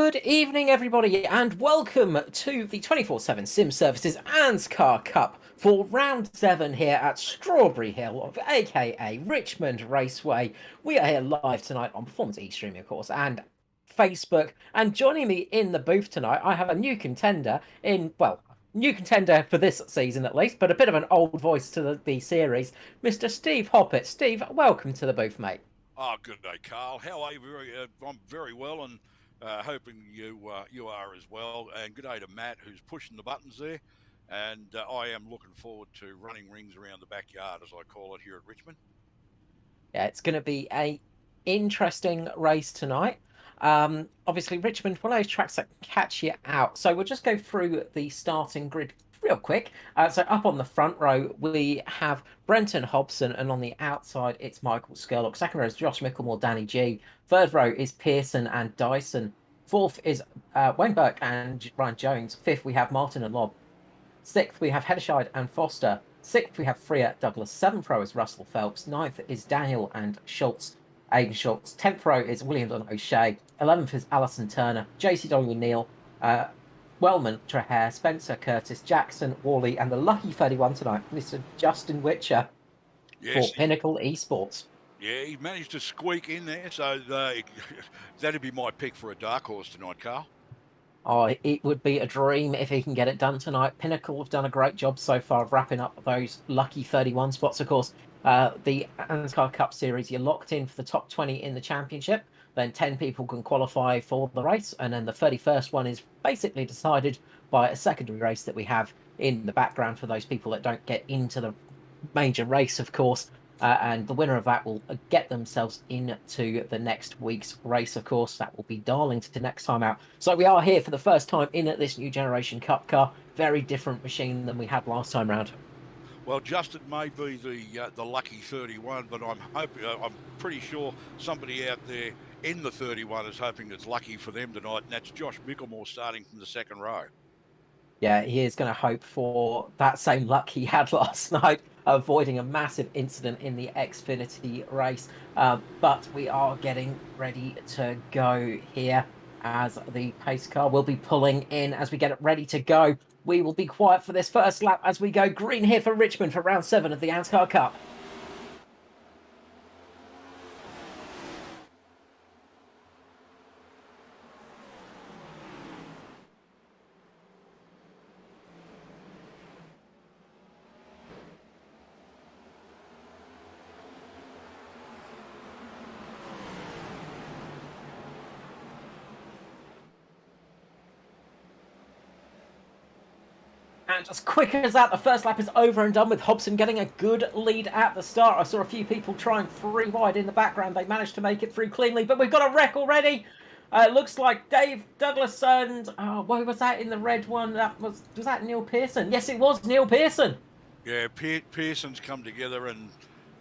Good evening, everybody, and welcome to the 24/7 Sim Services ANZCAR Cup for round 7 here at Strawberry Hill, aka Richmond Raceway. We are here live tonight on Performance eStreaming, of course, and Facebook. And joining me in the booth tonight, I have a new contender new contender for this season at least, but a bit of an old voice to the series, Mr. Steve Hoppett. Steve, welcome to the booth, mate. Oh, good day, Carl. How are you? I'm very well, and hoping you are as well. And good day to Matt, who's pushing the buttons there. And I am looking forward to running rings around the backyard, as I call it here at Richmond. Yeah, it's going to be a interesting race tonight. Obviously, Richmond, one of those tracks that catch you out. So we'll just go through the starting grid real quick. So up on the front row, we have Brenton Hobson, and on the outside, it's Michael Skurlock. Second row is Josh Micklemore, Danny G. Third row is Pearson and Dyson. Fourth is Wayne Burke and Ryan Jones. Fifth, we have Martin and Lobb. Sixth, we have Heddershide and Foster. Sixth, we have Freer Douglas. Seventh row is Russell Phelps. Ninth is Daniel and Schultz, Aidan Schultz. 10th row is Williams and O'Shea. 11th is Allison Turner, JCW Neal, Wellman, Trahair, Spencer Curtis, Jackson, Worley, and the lucky 31 tonight, Mr. Justin Witcher for Pinnacle Esports. Yeah, he managed to squeak in there, so that'd be my pick for a dark horse tonight, Carl. Oh, it would be a dream if he can get it done tonight. Pinnacle have done a great job so far of wrapping up those lucky 31 spots. Of course, the ANZCAR Cup Series, you're locked in for the top 20 in the championship. Then 10 people can qualify for the race. And then the 31st one is basically decided by a secondary race that we have in the background for those people that don't get into the major race, of course. And the winner of that will get themselves into the next week's race, of course. That will be Darlington next time out. So we are here for the first time in this new generation Cup car. Very different machine than we had last time round. Well, Justin may be the lucky 31, but I'm pretty sure somebody out there in the 31 is hoping it's lucky for them tonight, and that's Josh Micklemore starting from the second row. Yeah, he is going to hope for that same luck he had last night, avoiding a massive incident in the Xfinity race. But we are getting ready to go here as the pace car will be pulling in as we get it ready to go. We will be quiet for this first lap as we go green here for Richmond for round 7 of the ANZCAR Cup. And as quick as that, the first lap is over and done with Hobson getting a good lead at the start. I saw a few people trying 3 wide in the background. They managed to make it through cleanly, but we've got a wreck already. It looks like Dave Douglas and what was that in the red one? Was that Neil Pearson? Yes, it was Neil Pearson. Yeah, Pearson's come together, and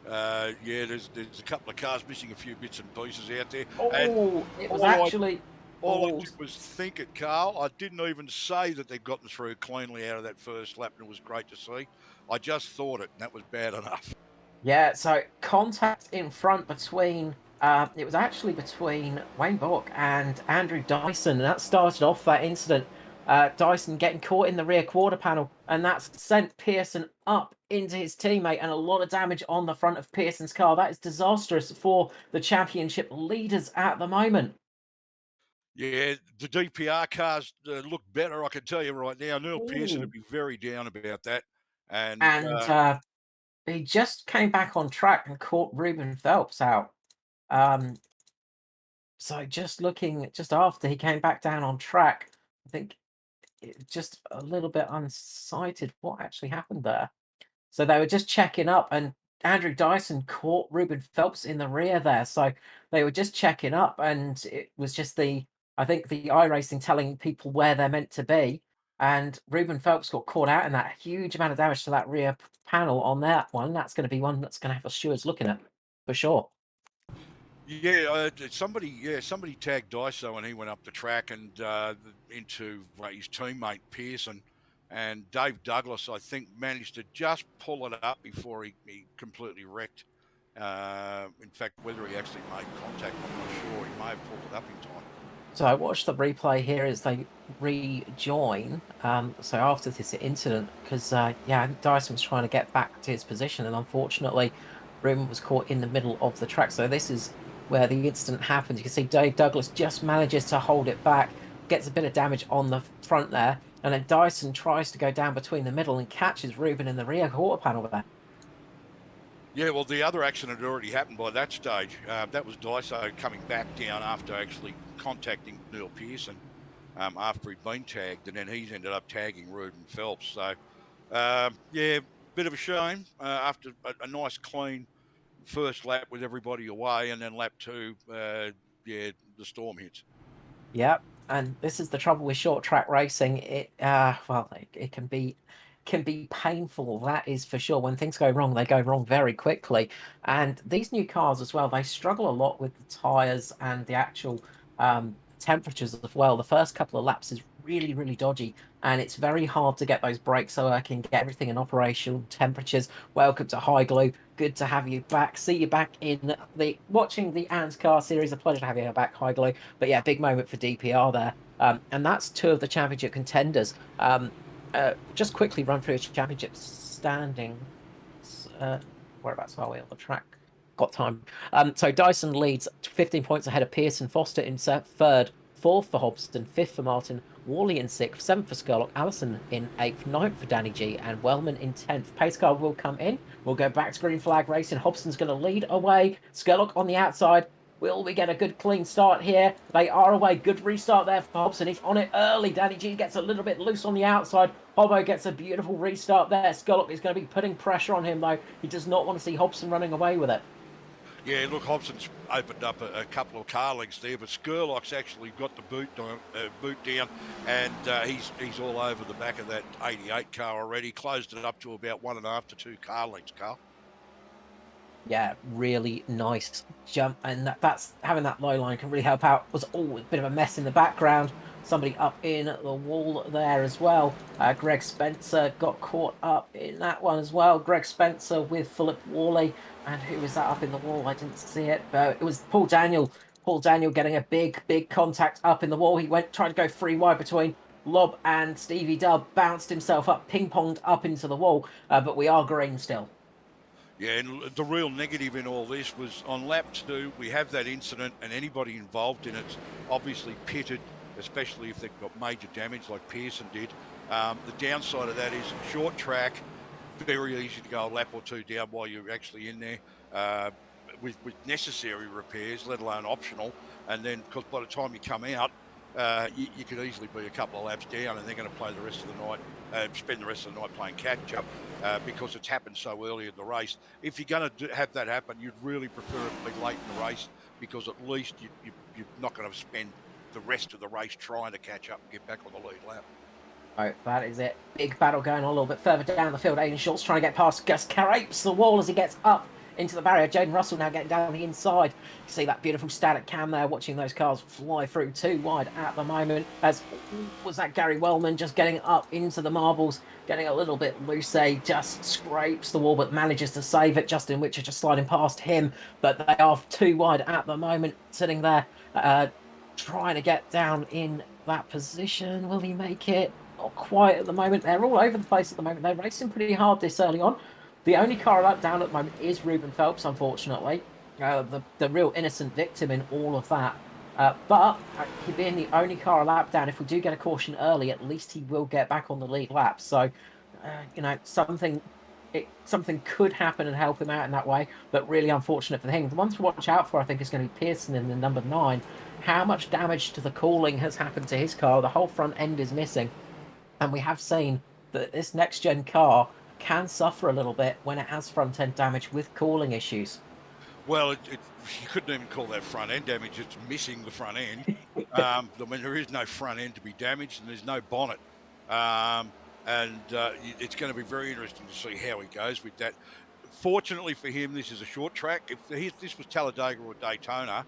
there's a couple of cars missing a few bits and pieces out there. Oh, and it was actually. All I did was think it, Carl. I didn't even say that they'd gotten through cleanly out of that first lap, and it was great to see. I just thought it, and that was bad enough. Yeah, so contact in front between, it was actually between Wayne Bock and Andrew Dyson, and that started off that incident. Dyson getting caught in the rear quarter panel, and that's sent Pearson up into his teammate, and a lot of damage on the front of Pearson's car. That is disastrous for the championship leaders at the moment. Yeah, the DPR cars look better, I can tell you right now. Neil Pearson would be very down about that. And he just came back on track and caught Ruben Phelps out. So just after he came back down on track, I think just a little bit unsighted what actually happened there. So they were just checking up, and Andrew Dyson caught Ruben Phelps in the rear there. So they were just checking up, and it was just I think the iRacing telling people where they're meant to be. And Ruben Phelps got caught out in that huge amount of damage to that rear panel on that one. That's going to be one that's going to have the stewards looking at for sure. Yeah, somebody tagged Dyson when he went up the track and into his teammate Pearson. And Dave Douglas, I think, managed to just pull it up before he completely wrecked. In fact, whether he actually made contact, I'm not sure. He may have pulled it up in time. So I watched the replay here as they rejoin. So after this incident, because yeah, I think Dyson was trying to get back to his position, and unfortunately, Room was caught in the middle of the track. So this is where the incident happened. You can see Dave Douglas just manages to hold it back, gets a bit of damage on the front there, and then Dyson tries to go down between the middle and catches Ruben in the rear quarter panel there. Yeah, well, the other accident had already happened by that stage. That was Daiso coming back down after actually contacting Neil Pearson after he'd been tagged, and then he's ended up tagging Ruben Phelps. So, yeah, bit of a shame after a nice, clean first lap with everybody away, and then lap two, yeah, the storm hits. Yep, and this is the trouble with short track racing. Well, it can be painful. That is for sure. When things go wrong, they go wrong very quickly. And these new cars as well, they struggle a lot with the tires and the actual temperatures as well. The first couple of laps is really, really dodgy, and it's very hard to get those brakes so I can get everything in operational temperatures. Welcome to High Glow. Good to have you back. See you back in the watching the ANZCAR series. A pleasure to have you back, High Glow. But yeah, big moment for DPR there. And that's two of the championship contenders. Just quickly run through championship standings. Whereabouts are we on the track? Got time. So Dyson leads 15 points ahead of Pearson. Foster in third. Fourth for Hobson. Fifth for Martin. Worley in sixth. Seventh for Skurlock. Allison in eighth. Ninth for Danny G. And Wellman in 10th. Pace car will come in. We'll go back to green flag racing. Hobson's going to lead away. Skurlock on the outside. Will we get a good clean start here? They are away. Good restart there for Hobson. He's on it early. Danny G gets a little bit loose on the outside. Hobbo gets a beautiful restart there. Skurlock is going to be putting pressure on him, though. He does not want to see Hobson running away with it. Yeah, look, Hobson's opened up a couple of car lengths there, but Skurlock's actually got the boot down, and he's all over the back of that 88 car already. Closed it up to about 1.5 to 2 car lengths, Carl. Yeah, really nice jump, and that's having that low line can really help out. Was always a bit of a mess in the background. Somebody up in the wall there as well. Greg Spencer got caught up in that one as well. Greg Spencer with Philip Worley. And who was that up in the wall? I didn't see it. But it was Paul Daniel. Paul Daniel getting a big contact up in the wall. He went trying to go 3 wide between Lob and Stevie Dub. Bounced himself up, ping-ponged up into the wall. But we are green still. Yeah, and the real negative in all this was on lap 2, we have that incident, and anybody involved in it's obviously pitted, especially if they've got major damage like Pearson did. The downside of that is short track, very easy to go a lap or 2 down while you're actually in there with necessary repairs, let alone optional. And then, because by the time you come out, you could easily be a couple of laps down, and they're going to play the rest of the night, spend the rest of the night playing catch up because it's happened so early in the race. If you're going to have that happen, you'd really prefer it to be late in the race, because at least you're not going to spend the rest of the race trying to catch up and get back on the lead lap. Oh, that is it. Big battle going on a little bit further down the field. Aiden Schultz trying to get past Gus Carapes the wall as he gets up into the barrier. Jaden Russell now getting down the inside. You see that beautiful static cam there, watching those cars fly through 2 wide at the moment. As was that Gary Wellman just getting up into the marbles, getting a little bit loose. He just scrapes the wall, but manages to save it. Justin Witcher just sliding past him, but they are 2 wide at the moment, sitting there, trying to get down in that position. Will he make it? Not quite at the moment. They're all over the place at the moment. They're racing pretty hard this early on. The only car lap down at the moment is Ruben Phelps, unfortunately. The real innocent victim in all of that. But he being the only car lap down, if we do get a caution early, at least he will get back on the lead lap. So, something could happen and help him out in that way. But really unfortunate for him. The one to watch out for, I think, is going to be Pearson in the number 9. How much damage to the cooling has happened to his car? The whole front end is missing. And we have seen that this next-gen car can suffer a little bit when it has front-end damage with cooling issues. Well, you couldn't even call that front-end damage. It's missing the front end. I mean, there is no front end to be damaged, and there's no bonnet. It's going to be very interesting to see how he goes with that. Fortunately for him, this is a short track. If this was Talladega or Daytona,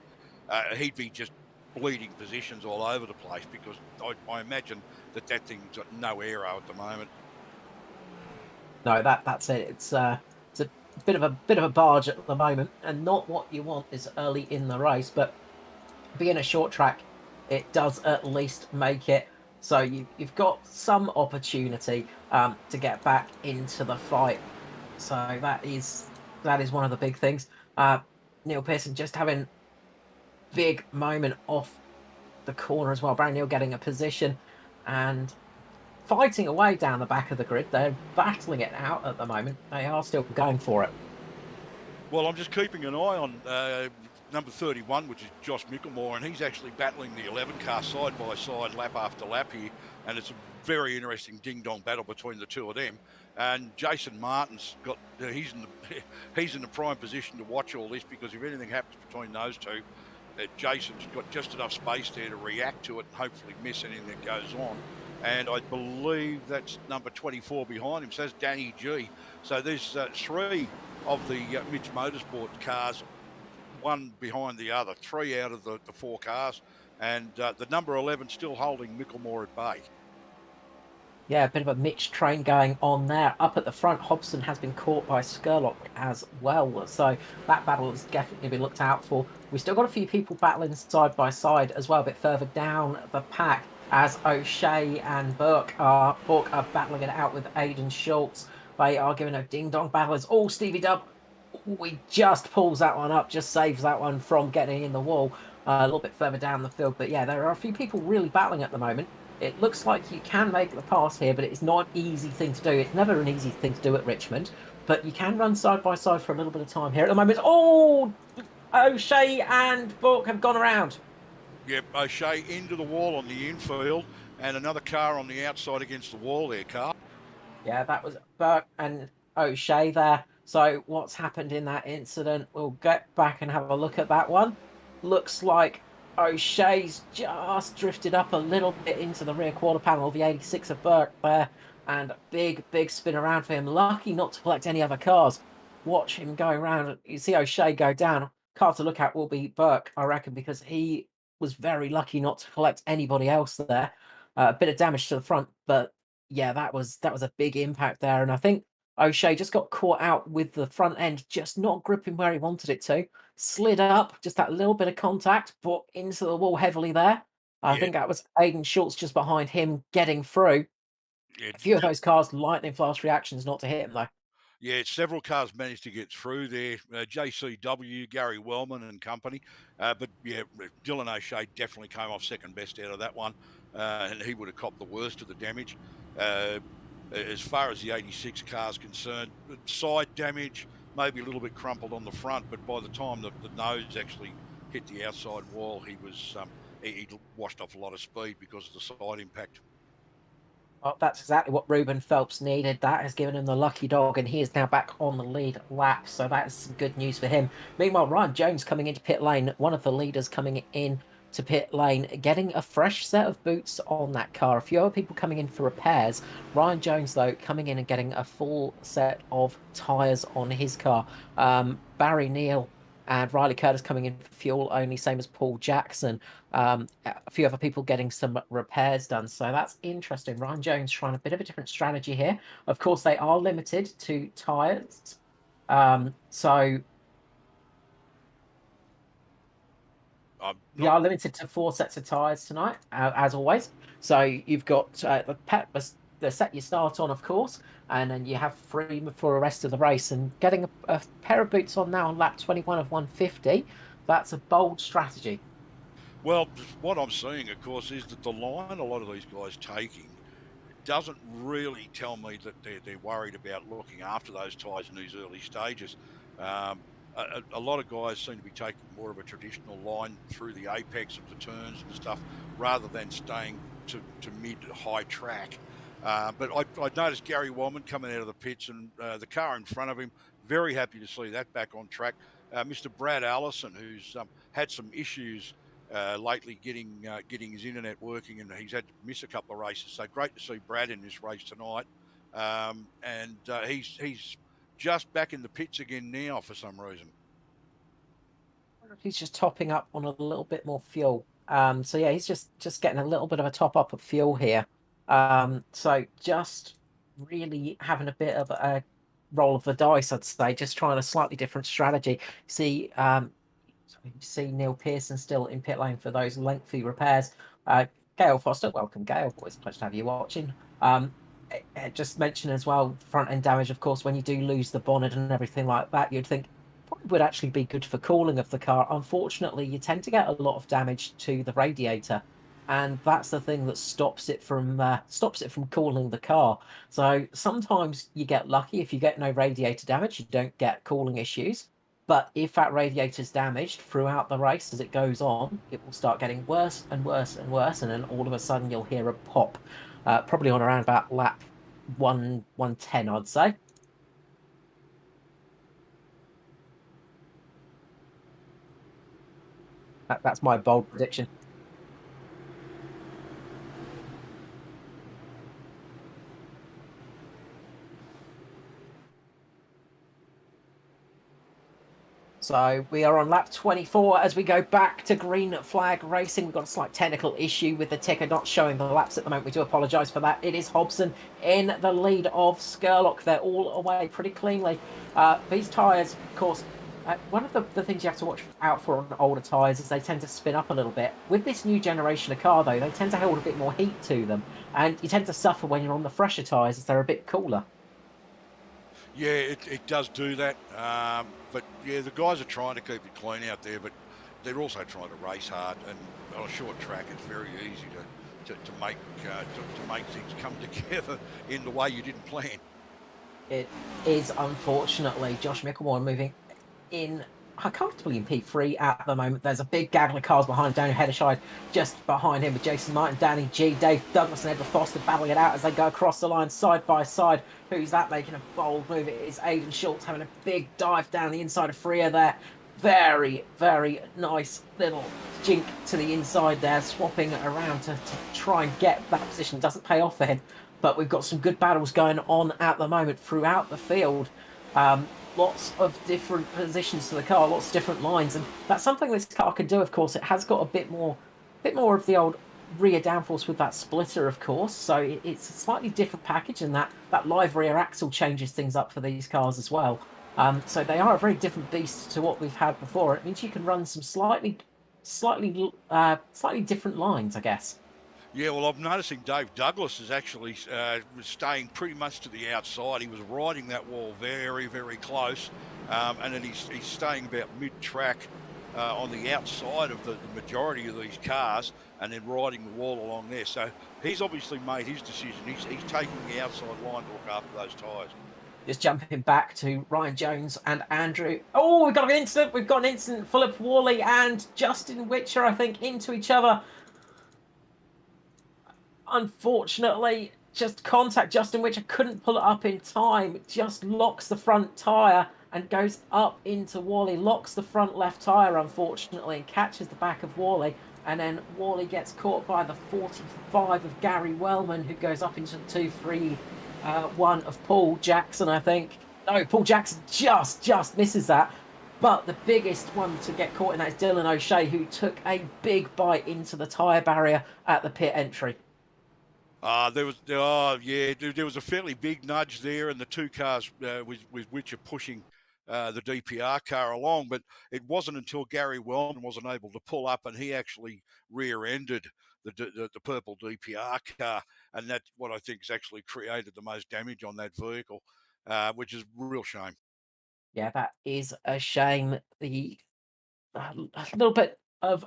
he'd be just bleeding positions all over the place, because I imagine that thing's got no aero at the moment. No, that's it. It's a bit of a barge at the moment, and not what you want is early in the race. But being a short track, it does at least make it so you've got some opportunity to get back into the fight. So that is one of the big things. Neil Pearson just having big moment off the corner as well. Barry Neal getting a position and fighting away down the back of the grid. They're battling it out at the moment. They are still going for it. Well, I'm just keeping an eye on number 31, which is Josh Mickelmore, and he's actually battling the 11 car side by side, lap after lap here, and it's a very interesting ding-dong battle between the two of them. And Jason Martin's got he's in the he's in the prime position to watch all this, because if anything happens between those two, Jason's got just enough space there to react to it and hopefully miss anything that goes on. And I believe that's number 24 behind him, so that's Danny G. So there's three of the Mitch Motorsport cars, one behind the other, three out of the four cars, and the number 11 still holding Mickelmore at bay. Yeah, a bit of a mixed train going on there. Up at the front, Hobson has been caught by Skurlock as well. So that battle has definitely been looked out for. We've still got a few people battling side by side as well, a bit further down the pack, as O'Shea and Bourke are battling it out with Aidan Schultz. They are giving a ding-dong battle as Stevie Dub, he just pulls that one up, just saves that one from getting in the wall a little bit further down the field. But yeah, there are a few people really battling at the moment. It looks like you can make the pass here, but it's not an easy thing to do. It's never an easy thing to do at Richmond, but you can run side by side for a little bit of time here. At the moment, O'Shea and Bourke have gone around. Yep, O'Shea into the wall on the infield, and another car on the outside against the wall there, Carl. Yeah, that was Bourke and O'Shea there. So what's happened in that incident? We'll get back and have a look at that one. Looks like O'Shea's just drifted up a little bit into the rear quarter panel of the 86 of Bourke there, and big spin around for him. Lucky not to collect any other cars. Watch him go around. You see O'Shea go down. Car to look at will be Bourke, I reckon, because he was very lucky not to collect anybody else there. A bit of damage to the front, but yeah, that was a big impact there, and I think O'Shea just got caught out with the front end just not gripping where he wanted it to. Slid up, just that little bit of contact, but into the wall heavily there. I Yeah, think that was Aidan Schultz just behind him getting through. yeah, A few of those cars, lightning fast reactions not to hit him though. yeah. Several cars managed to get through there. JCW, Gary Wellman and company, but yeah, Dylan O'Shea definitely came off second best out of that one, and he would have copped the worst of the damage. Uh, as far as the 86 car is concerned, side damage, maybe a little bit crumpled on the front, but by the time the nose actually hit the outside wall, he washed off a lot of speed because of the side impact. Well, that's exactly what Ruben Phelps needed. That has given him the lucky dog, and he is now back on the lead lap. So that is some good news for him. Meanwhile, Ryan Jones coming into pit lane, one of the leaders coming in to pit lane, getting a fresh set of boots on that car. A few other people coming in for repairs. Ryan Jones, though, coming in and getting a full set of tyres on his car. Barry Neal and Riley Curtis coming in for fuel only, same as Paul Jackson. A few other people getting some repairs done. So that's interesting. Ryan Jones trying a bit of a different strategy here. Of course, they are limited to tyres. So I'm we not are limited to 4 sets of tyres tonight, as always. So you've got the set you start on, of course, and then you have three for the rest of the race. And getting a pair of boots on now on lap 21 of 150, that's a bold strategy. Well, what I'm seeing, of course, is that the line a lot of these guys taking doesn't really tell me that they're worried about looking after those tyres in these early stages. A lot of guys seem to be taking more of a traditional line through the apex of the turns and stuff, rather than staying to mid high track. But I noticed Gary Wellman coming out of the pits, and the car in front of him. Very happy to see that back on track. Mr. Brad Allison, who's had some issues lately getting his internet working, and he's had to miss a couple of races. So great to see Brad in this race tonight, and he's just back in the pits again now for some reason. He's just topping up on a little bit more fuel. So yeah, he's just getting a little bit of a top up of fuel here. So just really having a bit of a roll of the dice, I'd say, just trying a slightly different strategy. See, So you see Neil Pearson still in pit lane for those lengthy repairs. Gail Foster, welcome, Gail. Always a pleasure to have you watching. Just mention as well, front end damage, of course, when you do lose the bonnet and everything like that, you'd think probably would actually be good for cooling of the car. Unfortunately, you tend to get a lot of damage to the radiator, and that's the thing that stops it from cooling the car. So sometimes you get lucky if you get no radiator damage, you don't get cooling issues. But if that radiator's damaged throughout the race as it goes on, it will start getting worse and worse and worse, and then all of a sudden you'll hear a pop, probably on around about lap 110, I'd say. That's my bold prediction. So we are on lap 24 as we go back to green flag racing. We've got a slight technical issue with the ticker not showing the laps at the moment. We do apologise for that. It is Hobson in the lead of Skurlock. They're all away pretty cleanly. These tyres, of course, one of the things you have to watch out for on older tyres is they tend to spin up a little bit. With this new generation of car, though, they tend to hold a bit more heat to them. And you tend to suffer when you're on the fresher tyres as they're a bit cooler. Yeah, it does do that. But yeah, the guys are trying to keep it clean out there, but they're also trying to race hard. And on a short track, it's very easy to make things come together in the way you didn't plan. It is, unfortunately, Josh Mickelmore moving in comfortably in P3 at the moment. There's a big gaggle of cars behind Daniel Hedderscheid just behind him with Jason Knight and Danny G. Dave Douglas and Edward Foster battling it out as they go across the line side by side. Who's that making a bold move? It is Aidan Schultz having a big dive down the inside of Freya there. Very, very nice little jink to the inside there, swapping around to try and get that position. Doesn't pay off for him, but we've got some good battles going on at the moment throughout the field. Lots of different positions to the car, lots of different lines, and that's something this car can do. Of course, it has got a bit more of the old rear downforce with that splitter, of course. So it's a slightly different package, and that live rear axle changes things up for these cars as well. So they are a very different beast to what we've had before. It means you can run some slightly different lines, I guess. Yeah, well, I'm noticing Dave Douglas is actually was staying pretty much to the outside. He was riding that wall very, very close, and then he's staying about mid-track on the outside of the majority of these cars, and then riding the wall along there. So he's obviously made his decision. He's taking the outside line to look after those tyres. Just jumping back to Ryan Jones and Andrew. Oh, we've got an incident. We've got an incident. Philip Worley and Justin Witcher, I think, into each other. Unfortunately, just contact. Justin Witcher couldn't pull it up in time. Just locks the front tyre and goes up into Worley. Locks the front left tyre, unfortunately, and catches the back of Worley. And then Worley gets caught by the 45 of Gary Wellman, who goes up into the 2-3-1 of Paul Jackson, I think. No, Paul Jackson just misses that. But the biggest one to get caught in that is Dylan O'Shea, who took a big bite into the tyre barrier at the pit entry. There was there was a fairly big nudge there, and the two cars with which are pushing the DPR car along, but it wasn't until Gary Wellman wasn't able to pull up and he actually rear-ended the purple DPR car, and that's what I think has actually created the most damage on that vehicle, which is a real shame. Yeah, that is a shame. A little bit of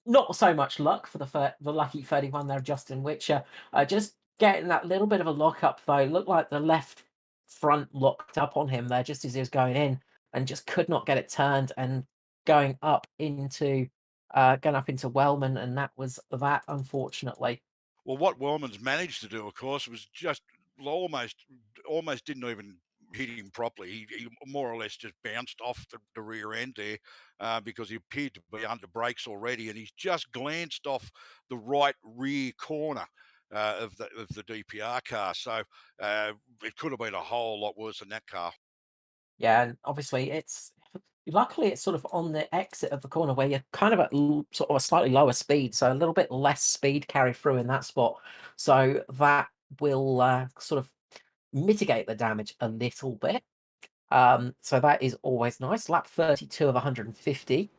not so much luck for the lucky 31 there, Justin Witcher. Just getting that little bit of a lock up though. Looked like the left front locked up on him there just as he was going in, and just could not get it turned and going up into Wellman, and that was that, unfortunately. Well, what Wellman's managed to do, of course, was just almost didn't even hit him properly. He more or less just bounced off the rear end there because he appeared to be under brakes already, and he's just glanced off the right rear corner of the DPR car. So it could have been a whole lot worse than that car. Yeah, and obviously luckily it's sort of on the exit of the corner where you're kind of at sort of a slightly lower speed, so a little bit less speed carry through in that spot. So that will sort of mitigate the damage a little bit. So that is always nice. Lap 32 of 150.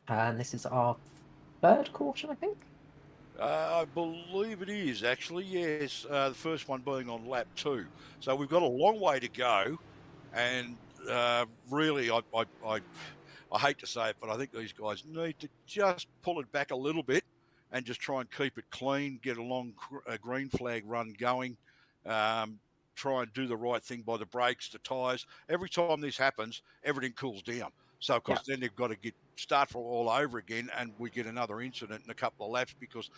And this is our third caution, I think. I believe it is actually, yes. The first one being on lap 2. So we've got a long way to go, and really, I hate to say it, but I think these guys need to just pull it back a little bit and just try and keep it clean, get a long green flag run going, um, try and do the right thing by the brakes, the tyres. Every time this happens, everything cools down. So, of Yeah. course, then they've got to start from all over again, and we get another incident in a couple of laps because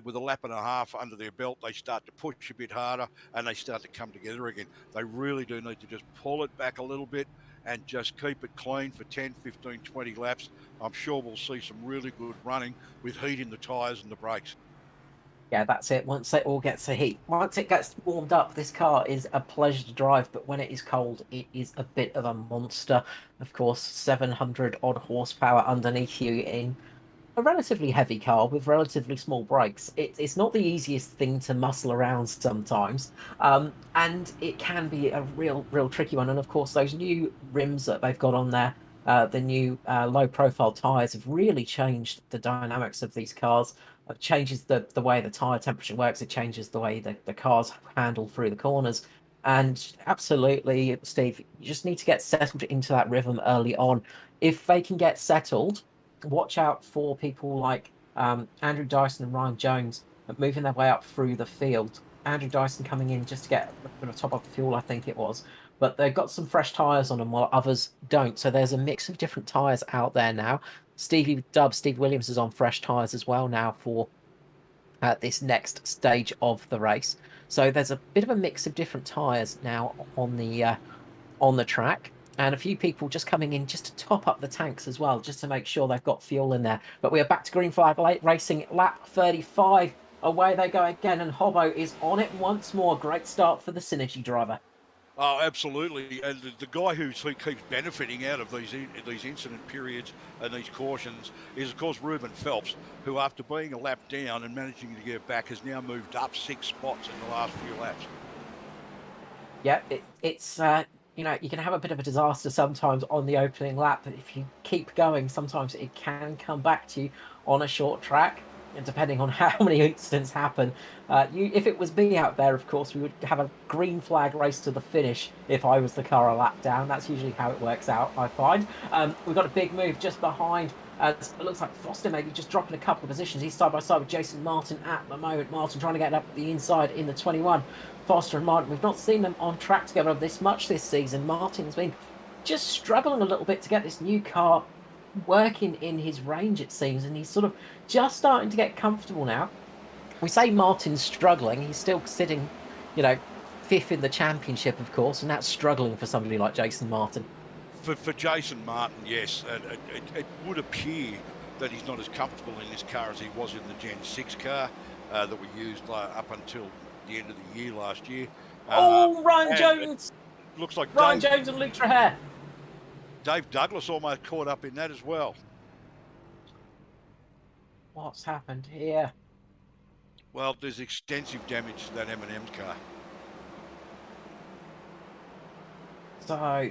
with a lap and a half under their belt, they start to push a bit harder and they start to come together again. They really do need to just pull it back a little bit and just keep it clean for 10, 15, 20 laps. I'm sure we'll see some really good running with heat in the tyres and the brakes. Yeah, that's it. Once it all gets a heat, once it gets warmed up, this car is a pleasure to drive. But when it is cold, it is a bit of a monster. Of course, 700 odd horsepower underneath you in a relatively heavy car with relatively small brakes. It's not the easiest thing to muscle around sometimes, and it can be a real tricky one. And of course, those new rims that they've got on there, the new low-profile tires, have really changed the dynamics of these cars. It changes the way the tire temperature works. It changes the way the cars handle through the corners. And absolutely, Steve, you just need to get settled into that rhythm early on. If they can get settled, watch out for people like Andrew Dyson and Ryan Jones moving their way up through the field. Andrew Dyson coming in just to get a bit of top up fuel, I think it was. But they've got some fresh tyres on them while others don't. So there's a mix of different tyres out there now. Steve Williams is on fresh tyres as well now for this next stage of the race. So there's a bit of a mix of different tyres now on the track, and a few people just coming in just to top up the tanks as well, just to make sure they've got fuel in there. But we are back to green flag racing, lap 35. Away they go again, and Hobbo is on it once more. Great start for the Synergy driver. Oh, absolutely. And the guy who keeps benefiting out of these incident periods and these cautions is, of course, Ruben Phelps, who, after being a lap down and managing to get back, has now moved up 6 spots in the last few laps. Yeah, it's you know, you can have a bit of a disaster sometimes on the opening lap, but if you keep going, sometimes it can come back to you on a short track. And depending on how many incidents happen, if it was me out there, of course, we would have a green flag race to the finish if I was the car a lap down. That's usually how it works out, I find. We've got a big move just behind. It looks like Foster maybe just dropping a couple of positions. He's side by side with Jason Martin at the moment. Martin trying to get up the inside in the 21. Foster and Martin, we've not seen them on track together this much this season. Martin's been just struggling a little bit to get this new car working in his range, it seems, and he's sort of just starting to get comfortable now. We say Martin's struggling, he's still sitting, you know, fifth in the championship, of course, and that's struggling for somebody like Jason Martin. For Jason Martin, yes, it would appear that he's not as comfortable in this car as he was in the Gen 6 car that we used up until the end of the year last year. Oh, Ryan Jones! Looks like Ryan Jones and Luke Traher. Dave Douglas almost caught up in that as well. What's happened here? Well, there's extensive damage to that M&M's car. So,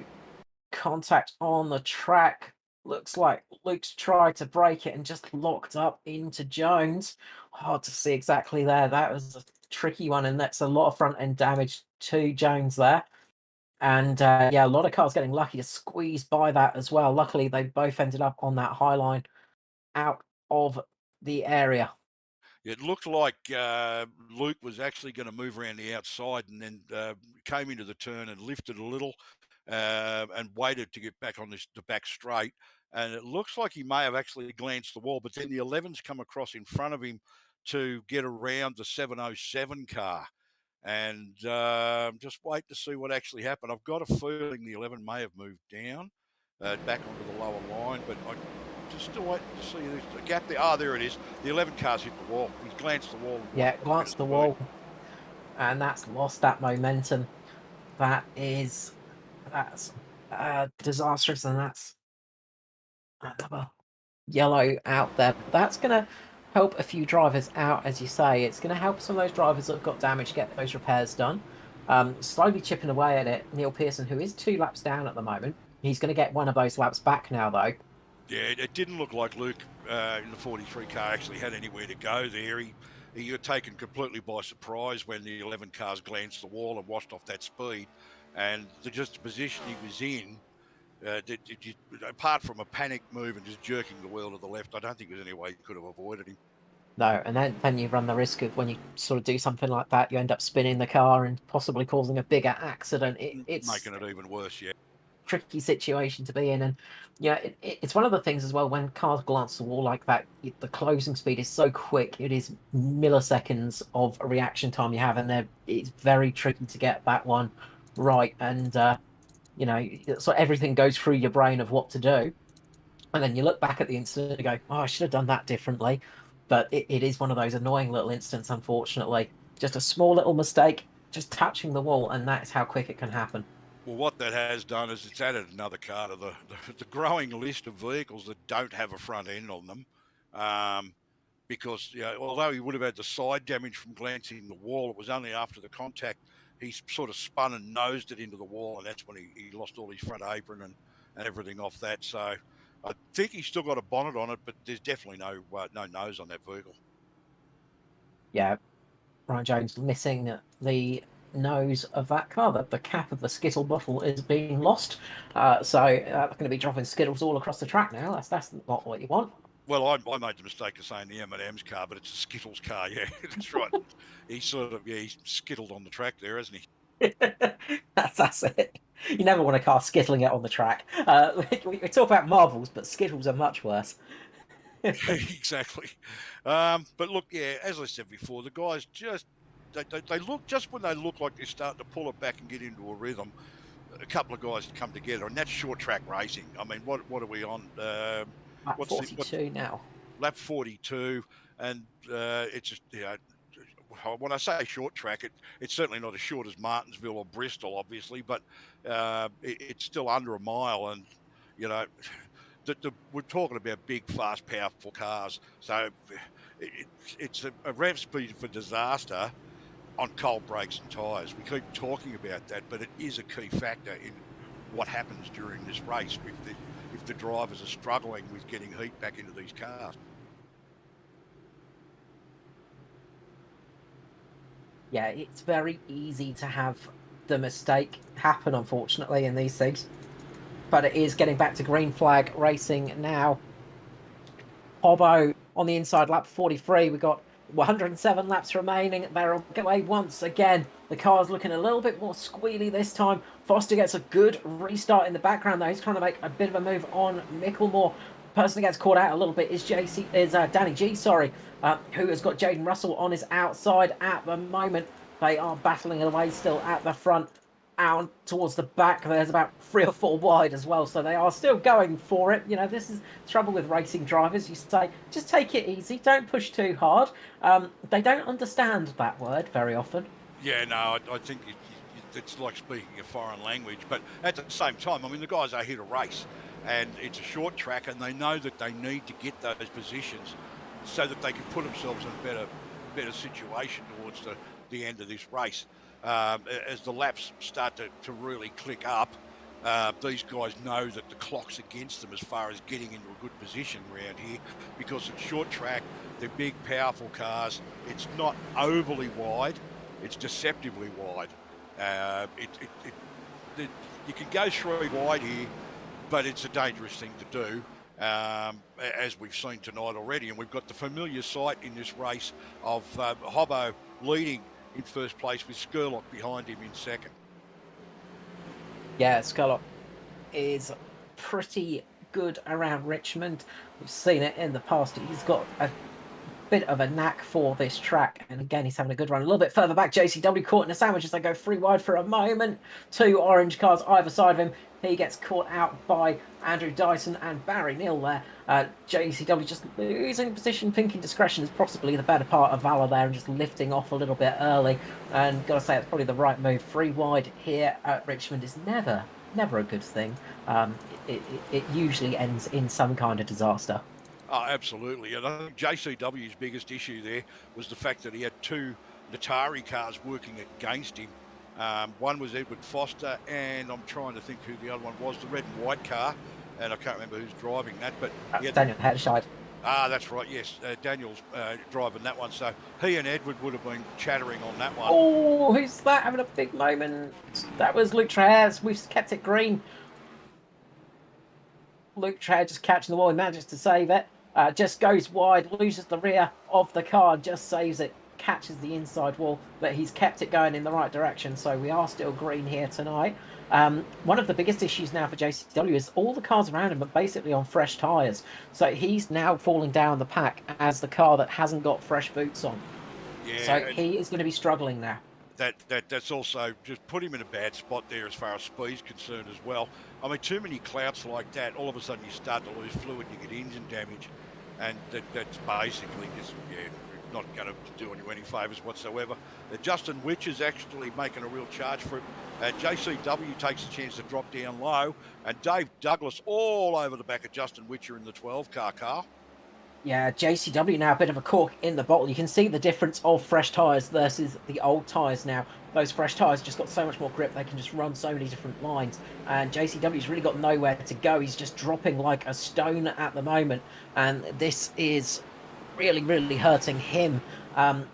contact on the track. Looks like Luke's tried to break it and just locked up into Jones. Hard to see exactly there. That was a tricky one, and that's a lot of front end damage to Jones there. And yeah, a lot of cars getting lucky to squeeze by that as well. Luckily, they both ended up on that high line out of the area. It looked like Luke was actually going to move around the outside and then came into the turn and lifted a little and waited to get back on the back straight. And it looks like he may have actually glanced the wall, but then the 11's come across in front of him to get around the 707 car. And just wait to see what actually happened. I've got a feeling the 11 may have moved down back onto the lower line, but I just still waiting to see the gap there. Ah, there it is. The 11 car's hit the wall. He's glanced the wall. Yeah, glanced the wall, and that's lost that momentum. That's disastrous, and that's another yellow out there. That's going to help a few drivers out, as you say. It's going to help some of those drivers that have got damage get those repairs done. Slowly chipping away at it. Neil Pearson, who is 2 laps down at the moment, he's going to get one of those laps back now, though. Yeah, it didn't look like Luke in the 43 car actually had anywhere to go there. He got taken completely by surprise when the 11 cars glanced the wall and washed off that speed. And just the position he was in, apart from a panic move and just jerking the wheel to the left, I don't think there's any way you could have avoided him. No, and then you run the risk of when you sort of do something like that, you end up spinning the car and possibly causing a bigger accident. It's Making it even worse, yeah. tricky situation to be in. And yeah, it's one of the things as well when cars glance the wall like that. The closing speed is so quick; it is milliseconds of reaction time you have, and it's very tricky to get that one right. And so everything goes through your brain of what to do, and then you look back at the incident and go, "Oh, I should have done that differently." But it is one of those annoying little incidents, unfortunately. Just a small little mistake, just touching the wall, and that's how quick it can happen. Well, what that has done is it's added another car to the growing list of vehicles that don't have a front end on them. Because although he would have had the side damage from glancing the wall, it was only after the contact he sort of spun and nosed it into the wall, and that's when he lost all his front apron and everything off that. So I think he's still got a bonnet on it, but there's definitely no nose on that vehicle. Yeah, Ryan Jones missing the nose of that car. The cap of the Skittle bottle is being lost. So they're going to be dropping Skittles all across the track now. That's not what you want. Well, I made the mistake of saying the M&M's car, but it's a Skittles car. Yeah, that's right. He's skittled on the track there, hasn't he? That's it. You never want a car skittling out on the track. We talk about marvels, but Skittles are much worse. Exactly. But look, yeah, as I said before, the guys they look just when they look like they're starting to pull it back and get into a rhythm. A couple of guys come together, and that's short track racing. I mean, what are we on? At What's 42 now. lap 42? And it's just when I say short track, it's certainly not as short as Martinsville or Bristol, obviously, but it's still under a mile, and you know. We're talking about big, fast, powerful cars. So it's a rev speed for disaster on cold brakes and tyres. We keep talking about that, but it is a key factor in what happens during this race if the drivers are struggling with getting heat back into these cars. Yeah, it's very easy to have the mistake happen, unfortunately, in these things. But it is getting back to green flag racing now. Hobbo on the inside, lap 43. We've got 107 laps remaining. They're away once again. The car's looking a little bit more squealy this time. Foster gets a good restart in the background, though. He's trying to make a bit of a move on Micklemore. Person that gets caught out a little bit is Danny G, who has got Jaden Russell on his outside at the moment. They are battling away still at the front. Out towards the back, there's about 3 or 4 wide as well, so they are still going for it. This is trouble with racing drivers. You say, just take it easy, don't push too hard. They don't understand that word very often. Yeah, no, I think it's like speaking a foreign language, but at the same time, I mean, the guys are here to race, and it's a short track, and they know that they need to get those positions so that they can put themselves in a better situation towards the end of this race. As the laps start to really click up, these guys know that the clock's against them as far as getting into a good position around here, because it's short track, they're big, powerful cars. It's not overly wide, it's deceptively wide. You can go 3 wide here, but it's a dangerous thing to do, as we've seen tonight already. And we've got the familiar sight in this race of Hobbo leading in first place with Skurlock behind him in second. Yeah, Skurlock is pretty good around Richmond. We've seen it in the past. He's got a bit of a knack for this track, and again he's having a good run. A little bit further back, JCW caught in a sandwich as they go 3 wide for a moment. 2 orange cars either side of him. He gets caught out by Andrew Dyson and Barry Neal there. JCW just losing position, thinking discretion is possibly the better part of Valor there, and just lifting off a little bit early. And gotta say, it's probably the right move. 3 wide here at Richmond is never a good thing. It usually ends in some kind of disaster. Oh, absolutely. And I think JCW's biggest issue there was the fact that he had 2 Natari cars working against him. One was Edward Foster, and I'm trying to think who the other one was, the red and white car. and I can't remember who's driving that, but yeah, Daniel Headshide. that's right. Yes, Daniel's driving that one, so he and Edward would have been chattering on that one. Oh, who's that having a big moment? That was Luke Traers. We've kept it green. Luke Traer just catching the ball. He manages to save it. Just goes wide, loses the rear of the car, just saves it, catches the inside wall, but he's kept it going in the right direction. So we are still green here tonight. One of the biggest issues now for JCW is all the cars around him are basically on fresh tyres. So he's now falling down the pack as the car that hasn't got fresh boots on. Yeah, So he is going to be struggling now. That's also just put him in a bad spot there as far as speed's concerned as well. I mean, too many clouts like that, all of a sudden you start to lose fluid, you get engine damage, and that's basically just not going to do you any favours whatsoever. Justin Witch is actually making a real charge for it. JCW takes a chance to drop down low, and Dave Douglas all over the back of Justin Witcher in the 12-car car. Yeah, JCW now a bit of a cork in the bottle. You can see the difference of fresh tyres versus the old tyres now. Those fresh tyres just got so much more grip. They can just run so many different lines. And JCW's really got nowhere to go. He's just dropping like a stone at the moment. And this is really, really hurting him.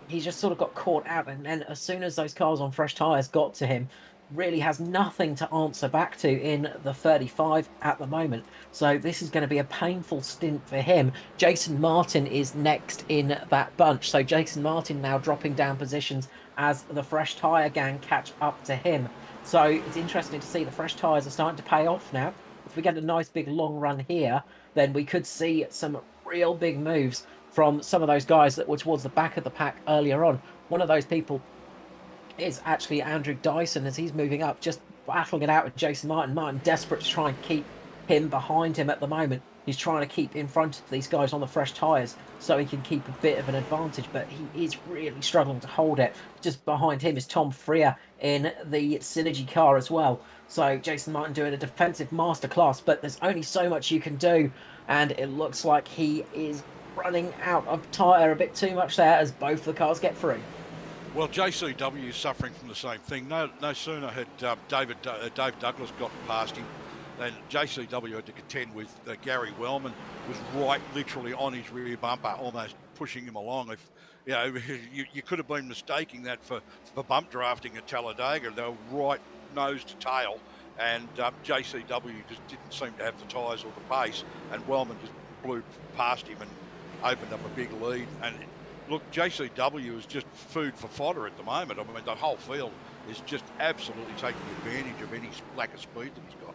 He's just sort of got caught out. And then as soon as those cars on fresh tyres got to him, really has nothing to answer back to in the 35 at the moment. So this is going to be a painful stint for him. Jason Martin is next in that bunch. So Jason Martin now dropping down positions as the fresh tyre gang catch up to him. So it's interesting to see the fresh tyres are starting to pay off now. If we get a nice big long run here, then we could see some real big moves from some of those guys that were towards the back of the pack earlier on. One of those people is actually Andrew Dyson as he's moving up, just battling it out with Jason Martin. Martin desperate to try and keep him behind him at the moment. He's trying to keep in front of these guys on the fresh tyres so he can keep a bit of an advantage, but he is really struggling to hold it. Just behind him is Tom Freer in the Synergy car as well. So Jason Martin doing a defensive masterclass, but there's only so much you can do, and it looks like he is running out of tyre a bit too much there as both the cars get through. Well, JCW is suffering from the same thing. No sooner had Dave Douglas got past him than JCW had to contend with Gary Wellman, was right literally on his rear bumper, almost pushing him along. If you could have been mistaking that for bump drafting at Talladega. They were right nose to tail, and JCW just didn't seem to have the tyres or the pace, and Wellman just blew past him and opened up a big lead. And look, JCW is just food for fodder at the moment. I mean, the whole field is just absolutely taking advantage of any lack of speed that he's got.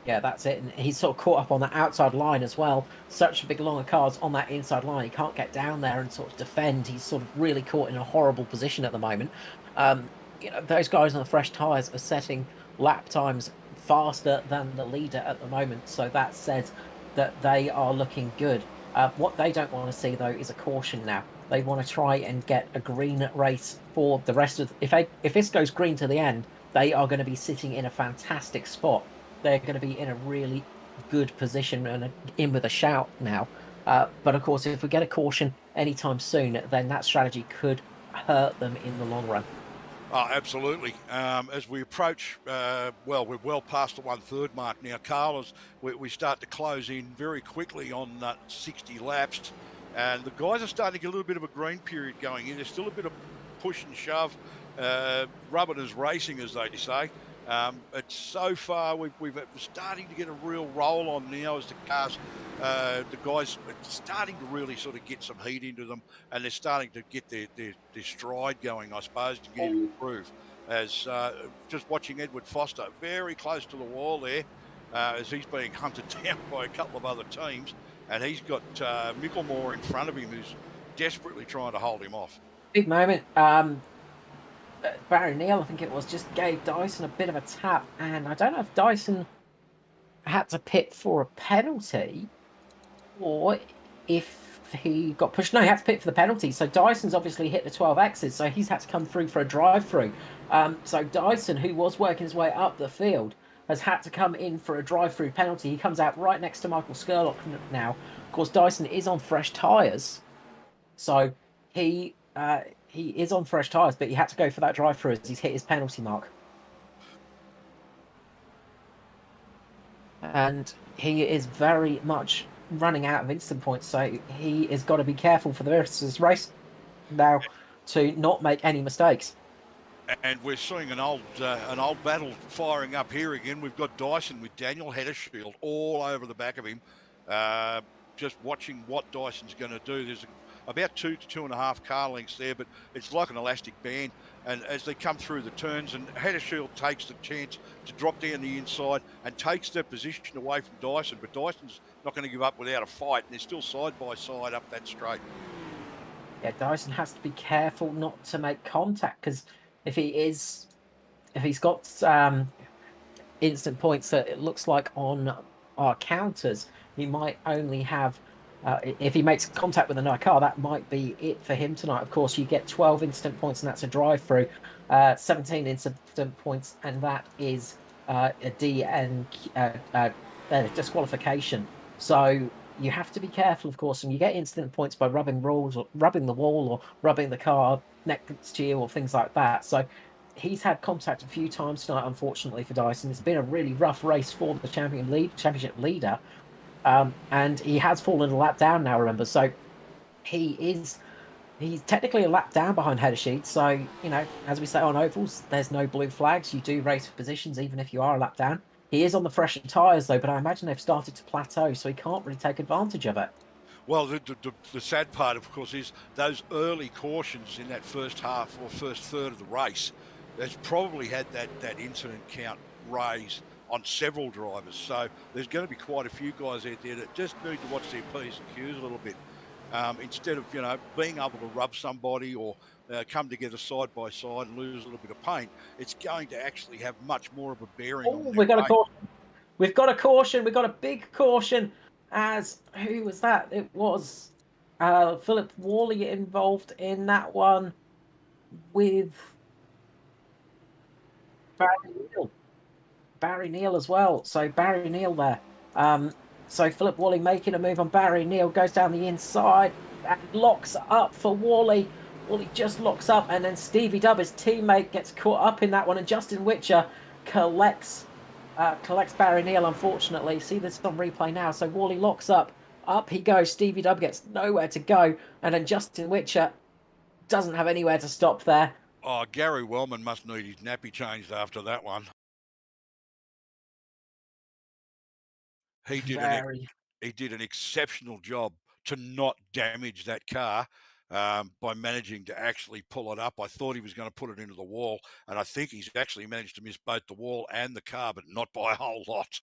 Yeah, that's it. And he's sort of caught up on that outside line as well. Such big, longer cars on that inside line. He can't get down there and sort of defend. He's sort of really caught in a horrible position at the moment. Those guys on the fresh tyres are setting lap times faster than the leader at the moment. So that says that they are looking good. What they don't want to see, though, is a caution now. They want to try and get a green race for the rest of... If this goes green to the end, they are going to be sitting in a fantastic spot. They're going to be in a really good position and in with a shout now. But, of course, if we get a caution anytime soon, then that strategy could hurt them in the long run. Oh, absolutely. As we approach, we're well past the 1/3 mark now, Carl. We start to close in very quickly on 60 laps, and the guys are starting to get a little bit of a green period going in. There's still a bit of push and shove, rubbing as racing, as they say. It's so far we're starting to get a real roll on now as the cars, the guys are starting to really sort of get some heat into them, and they're starting to get their stride going, I suppose, to get him to improve. As just watching Edward Foster very close to the wall there, as he's being hunted down by a couple of other teams, and he's got Micklemore in front of him who's desperately trying to hold him off. Big moment. Barry Neal, I think it was, just gave Dyson a bit of a tap, and I don't know if Dyson had to pit for a penalty or if he got pushed. No, he had to pit for the penalty. So Dyson's obviously hit the 12Xs, so he's had to come through for a drive-through. So Dyson, who was working his way up the field, has had to come in for a drive-through penalty. He comes out right next to Michael Skurlock now. Of course, Dyson is on fresh tyres, so he is on fresh tyres, but he had to go for that drive-through as he's hit his penalty mark. and he is very much running out of instant points. So he has got to be careful for the rest of this race now to not make any mistakes. And we're seeing an old battle firing up here again. We've got Dyson with Daniel Heddershield all over the back of him. Just watching what Dyson's going to do. There's about 2 to 2.5 car lengths there, but it's like an elastic band. And as they come through the turns, and Heddershield takes the chance to drop down the inside and takes the position away from Dyson, but Dyson's not going to give up without a fight, and they're still side by side up that straight. Yeah, Dyson has to be careful not to make contact, because if he's got instant points that it looks like on our counters, he might only have. If he makes contact with another car, that might be it for him tonight. Of course, you get 12 instant points, and that's a drive through. 17 instant points, and that is a D and disqualification. So you have to be careful, of course, and you get instant points by rubbing rules or rubbing the wall or rubbing the car next to you or things like that. So he's had contact a few times tonight, unfortunately, for Dyson. It's been a really rough race for the championship leader. And he has fallen a lap down now, remember. So he's technically a lap down behind Heddersheet. So, as we say on ovals, there's no blue flags. You do race for positions, even if you are a lap down. He is on the fresher tyres, though, but I imagine they've started to plateau, so he can't really take advantage of it. Well, the sad part, of course, is those early cautions in that first half or first third of the race has probably had that incident count raise on several drivers. So there's going to be quite a few guys out there that just need to watch their P's and Q's a little bit. Instead of, being able to rub somebody or come together side by side and lose a little bit of paint, it's going to actually have much more of a bearing on their We've got a race. caution. We've got a caution. We've got a big caution. Who was that? It was Philip Worley involved in that one with Barry Neal. Barry Neal as well. So Barry Neal there. So Philip Worley making a move on Barry Neal, goes down the inside and locks up for Worley. Worley just locks up, and then Stevie Dubb, his teammate, gets caught up in that one, and Justin Witcher collects Barry Neal, unfortunately. See this on replay now. So Worley locks up. Up he goes. Stevie Dubb gets nowhere to go, and then Justin Witcher doesn't have anywhere to stop there. Oh, Gary Wellman must need his nappy changed after that one. He did an exceptional job to not damage that car by managing to actually pull it up. I thought he was going to put it into the wall, and I think he's actually managed to miss both the wall and the car, but not by a whole lot.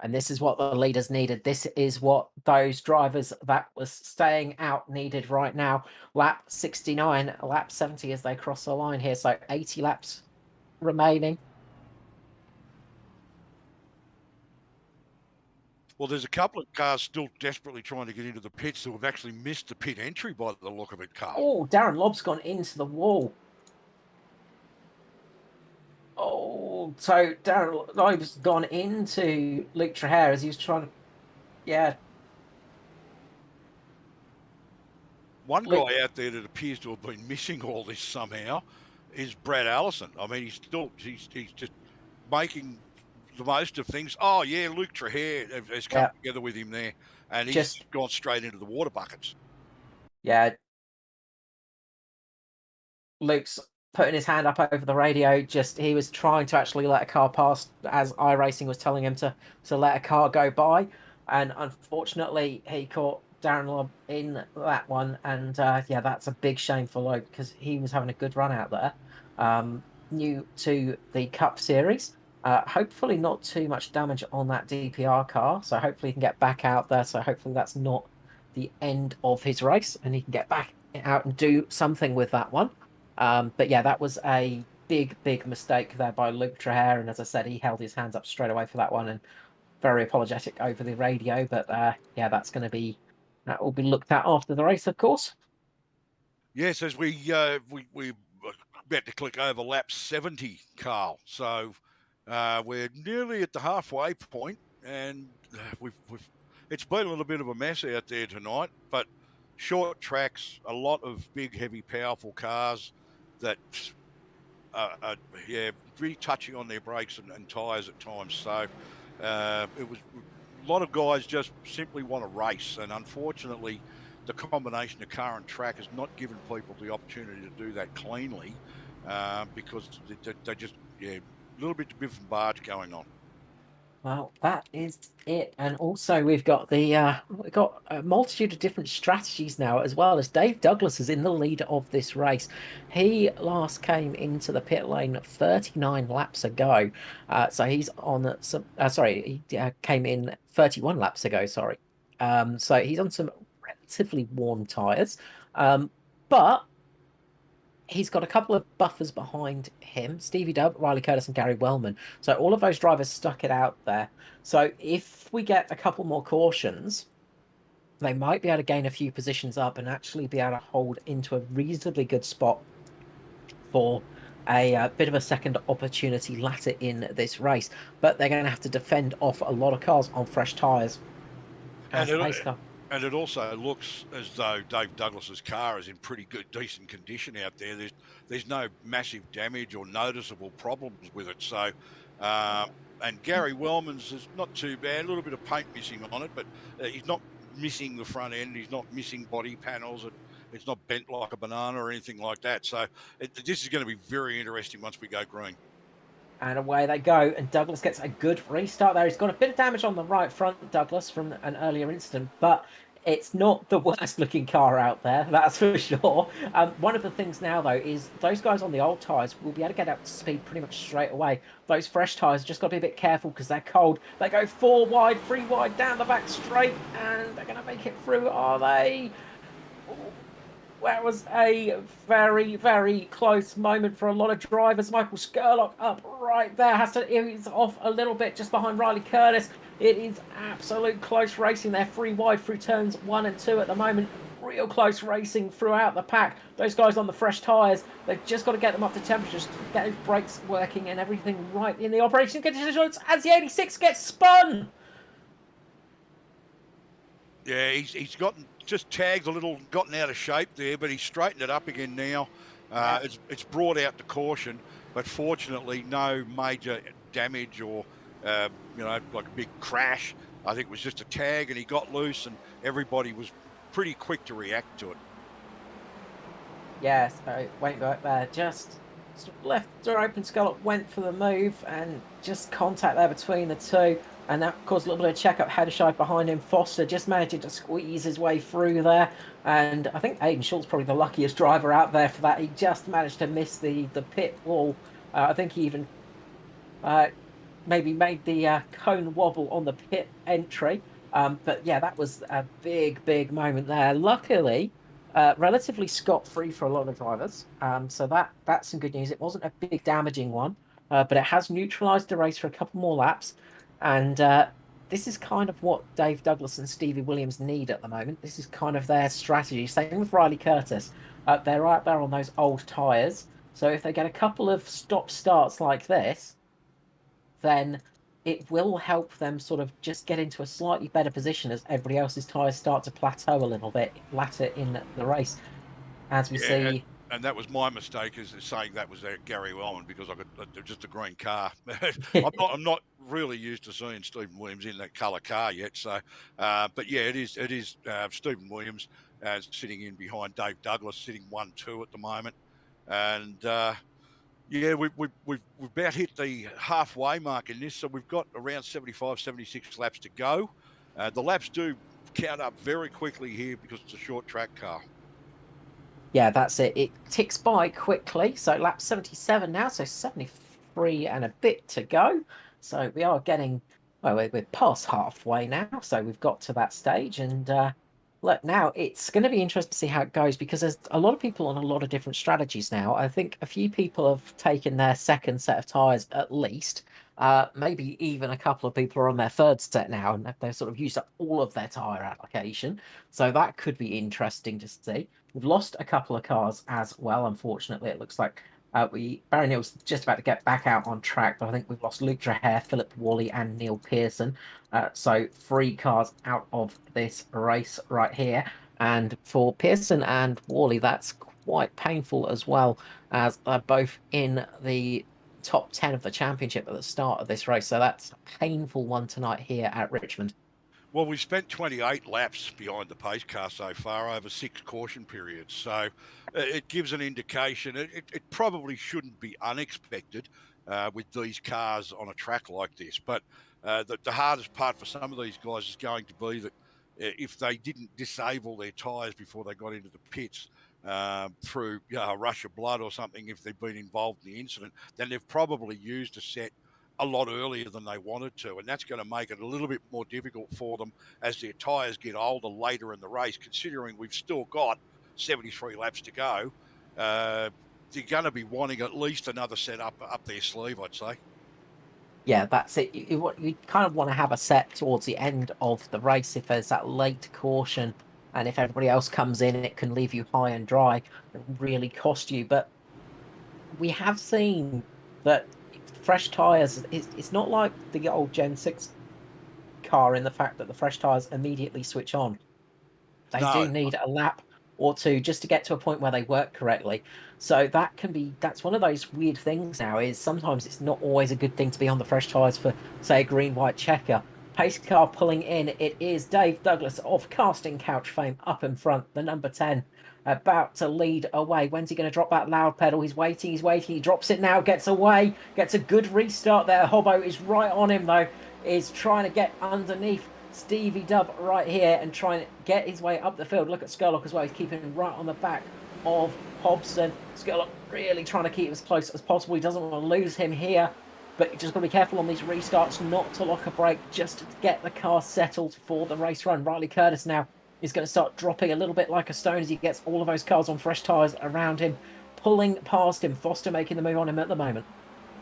And this is what the leaders needed. This is what those drivers that was staying out needed right now. Lap 69, lap 70 as they cross the line here. So 80 laps remaining. Well, there's a couple of cars still desperately trying to get into the pits who have actually missed the pit entry by the look of it, Carl. Oh, Darren Lobb's gone into the wall. Oh, so Darren Lobb's gone into Luke Traher as he was trying to, yeah. One guy out there that appears to have been missing all this somehow is Brad Allison. I mean, he's just making the most of things. Oh, yeah, Luke Traher has come together with him there, and he's gone straight into the water buckets. Yeah. Luke's putting his hand up over the radio. He was trying to actually let a car pass as iRacing was telling him to let a car go by. And unfortunately, he caught Darren Lobb in that one. And yeah, that's a big shame for Loeb because he was having a good run out there. New to the Cup Series. Hopefully not too much damage on that DPR car. So hopefully he can get back out there. So hopefully that's not the end of his race and he can get back out and do something with that one. But yeah, that was a big mistake there by Luke Traher. And as I said, he held his hands up straight away for that one and very apologetic over the radio. But yeah, that will be looked at after the race, of course. Yes, as we about to click over lap 70, Carl. So we're nearly at the halfway point, and it's been a little bit of a mess out there tonight. But short tracks, a lot of big, heavy, powerful cars that are really touching on their brakes and tyres at times. So It was a lot of guys just simply want to race, and unfortunately, the combination of car and track has not given people the opportunity to do that cleanly because they just a little bit of biff and barge going on. Well, that is it. And also we've got a multitude of different strategies now, as well as Dave Douglas is in the lead of this race. He last came into the pit lane 39 laps ago. So he's on some sorry, he came in 31 laps ago, sorry. So he's on some relatively worn tires. But he's got a couple of buffers behind him, Stevie Dubb, Riley Curtis, and Gary Wellman. So all of those drivers stuck it out there. So if we get a couple more cautions, they might be able to gain a few positions up and actually be able to hold into a reasonably good spot for a bit of a second opportunity later in this race. But they're going to have to defend off a lot of cars on fresh tyres And as the it, pace car. and it also looks as though Dave Douglas's car is in pretty good, decent condition out there. There's no massive damage or noticeable problems with it. So, and Gary Wellman's is not too bad. A little bit of paint missing on it, but he's not missing the front end. He's not missing body panels. It's not bent like a banana or anything like that. So this is going to be very interesting once we go green. And away they go. And Douglas gets a good restart there. He's got a bit of damage on the right front, Douglas, from an earlier incident, but it's not the worst looking car out there, that's for sure. One of the things now, though, is those guys on the old tyres will be able to get up to speed pretty much straight away. Those fresh tyres just got to be a bit careful because they're cold. They go 4 wide, 3 wide down the back straight, and they're going to make it through, are they? That was a very, very close moment for a lot of drivers. Michael Skurlock up right there. Has to ease off a little bit just behind Riley Curtis. It is absolute close racing there. 3 wide through turns 1 and 2 at the moment. Real close racing throughout the pack. Those guys on the fresh tyres, they've just got to get them up to temperatures, get those brakes working and everything right in the operation conditions as the 86 gets spun. Yeah, he's gotten just tagged a little, gotten out of shape there, but he's straightened it up again now. Yeah. It's brought out the caution, but fortunately, no major damage or like a big crash. I think it was just a tag, and he got loose, and everybody was pretty quick to react to it. Yes, wait back there. Just left door open. Scarlett went for the move and just contact there between the two. And that caused a little bit of check-up header behind him. Foster just managing to squeeze his way through there. And I think Aidan Schultz probably the luckiest driver out there for that. He just managed to miss the pit wall. I think he even maybe made the cone wobble on the pit entry. But yeah, that was a big, big moment there. Luckily, relatively scot-free for a lot of drivers. So that's some good news. It wasn't a big damaging one, but it has neutralised the race for a couple more laps. And this is kind of what Dave Douglas and Stevie Williams need at the moment. This is kind of their strategy. Same with Riley Curtis. They're right there on those old tyres. So if they get a couple of stop-starts like this, then it will help them sort of just get into a slightly better position as everybody else's tyres start to plateau a little bit later in the race. As we Yeah, see, and that was my mistake, is saying that was Gary Wellman, because I got just a green car. I'm not really used to seeing Stephen Williams in that colour car yet. So, but yeah, it is Stephen Williams sitting in behind Dave Douglas, sitting 1-2 at the moment, and yeah, we've about hit the halfway mark in this, so we've got around 75, 76 laps to go. The laps do count up very quickly here because it's a short track car. yeah, that's it. It ticks by quickly. So lap 77 now, so 73 and a bit to go. So we are getting, well, we're past halfway now. So we've got to that stage. And look, now it's going to be interesting to see how it goes because there's a lot of people on a lot of different strategies now. I think a few people have taken their second set of tyres at least. Maybe even a couple of people are on their third set now and they've sort of used up all of their tyre application. So that could be interesting to see. We've lost a couple of cars as well, unfortunately. It looks like Barry Neal's just about to get back out on track, but I think we've lost Luke Dreher, Philip Wally, and Neil Pearson. So 3 cars out of this race right here. And for Pearson and Wally, that's quite painful as well, as they're both in the top 10 of the championship at the start of this race. So that's a painful one tonight here at Richmond. Well, we spent 28 laps behind the pace car so far over 6 caution periods. So it gives an indication. It probably shouldn't be unexpected with these cars on a track like this. But the hardest part for some of these guys is going to be that if they didn't disable their tyres before they got into the pits through a rush of blood or something, if they've been involved in the incident, then they've probably used a set a lot earlier than they wanted to, and that's going to make it a little bit more difficult for them as their tyres get older later in the race, considering we've still got 73 laps to go. They're going to be wanting at least another set up their sleeve, I'd say. Yeah, that's it. You kind of want to have a set towards the end of the race if there's that late caution, and if everybody else comes in, it can leave you high and dry and really cost you. But we have seen that fresh tyres, it's not like the old Gen 6 car in the fact that the fresh tyres immediately switch on. They do No, need a lap or two just to get to a point where they work correctly. So that's one of those weird things now, is sometimes it's not always a good thing to be on the fresh tyres for, say, a green white checker. Pace car pulling in, it is Dave Douglas of Casting Couch fame up in front, the number 10, about to lead away. When's he going to drop that loud pedal? He's waiting, he drops it now, gets away, gets a good restart there. Hobbo is right on him though, is trying to get underneath Stevie Dub right here and trying to get his way up the field. Look at Skurlock as well. He's keeping him right on the back of Hobson. Skurlock really trying to keep as close as possible. He doesn't want to lose him here, but you just got to be careful on these restarts not to lock a brake, just to get the car settled for the race run. Riley Curtis now is going to start dropping a little bit like a stone as he gets all of those cars on fresh tyres around him, pulling past him. Foster making the move on him at the moment.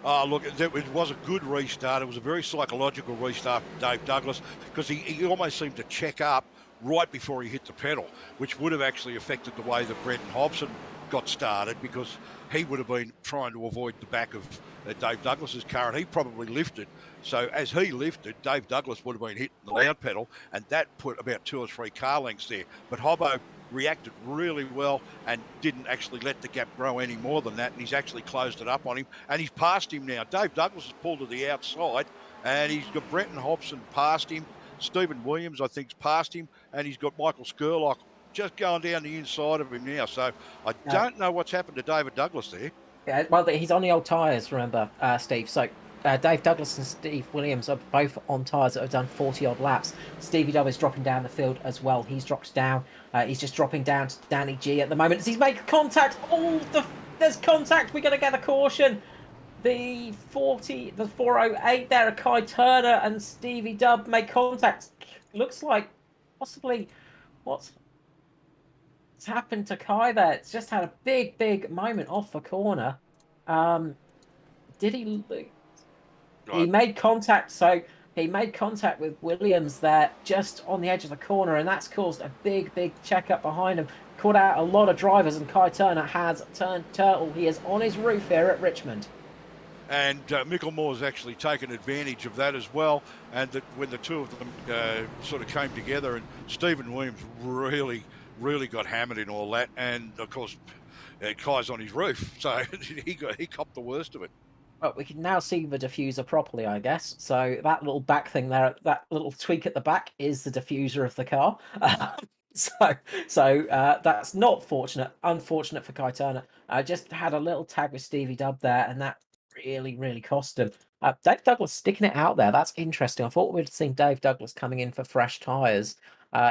oh, look, it was a good restart. It was a very psychological restart from Dave Douglas because he almost seemed to check up right before he hit the pedal, which would have actually affected the way that Brendan Hobson got started because he would have been trying to avoid the back of Dave Douglas's car, and he probably lifted. So as he lifted, Dave Douglas would have been hitting the loud pedal, and that put about 2 or 3 car lengths there. But Hobbo reacted really well and didn't actually let the gap grow any more than that, and he's actually closed it up on him, and he's past him now. Dave Douglas has pulled to the outside, and he's got Brenton Hobson past him. Stephen Williams, I think, is past him, and he's got Michael Skurlock just going down the inside of him now. So I don't know what's happened to David Douglas there. Yeah, well, he's on the old tyres, remember, Steve. So Dave Douglas and Steve Williams are both on tyres that have done 40-odd laps. Stevie Dub is dropping down the field as well. He's dropped down. He's just dropping down to Danny G at the moment. He's made contact. Oh, there's contact. We're going to get a caution. The 408 there, Kai Turner and Stevie Dub make contact. Looks like possibly what's happened to Kai there. It's just had a big moment off the corner. Did he? He made contact. So he made contact with Williams there, just on the edge of the corner, and that's caused a big checkup behind him. Caught out a lot of drivers, and Kai Turner has turned turtle. He is on his roof here at Richmond. And Micklemore's actually taken advantage of that as well. And that when the two of them sort of came together, and Stephen Williams really got hammered in all that. And of course, Kai's on his roof, so he copped the worst of it. Well, we can now see the diffuser properly, I guess. So that little back thing there, that little tweak at the back, is the diffuser of the car. So that's not fortunate. Unfortunate for Kai Turner. Just had a little tag with Stevie Dub there, and that really cost him. Dave Douglas sticking it out there. That's interesting. I thought we'd seen Dave Douglas coming in for fresh tyres.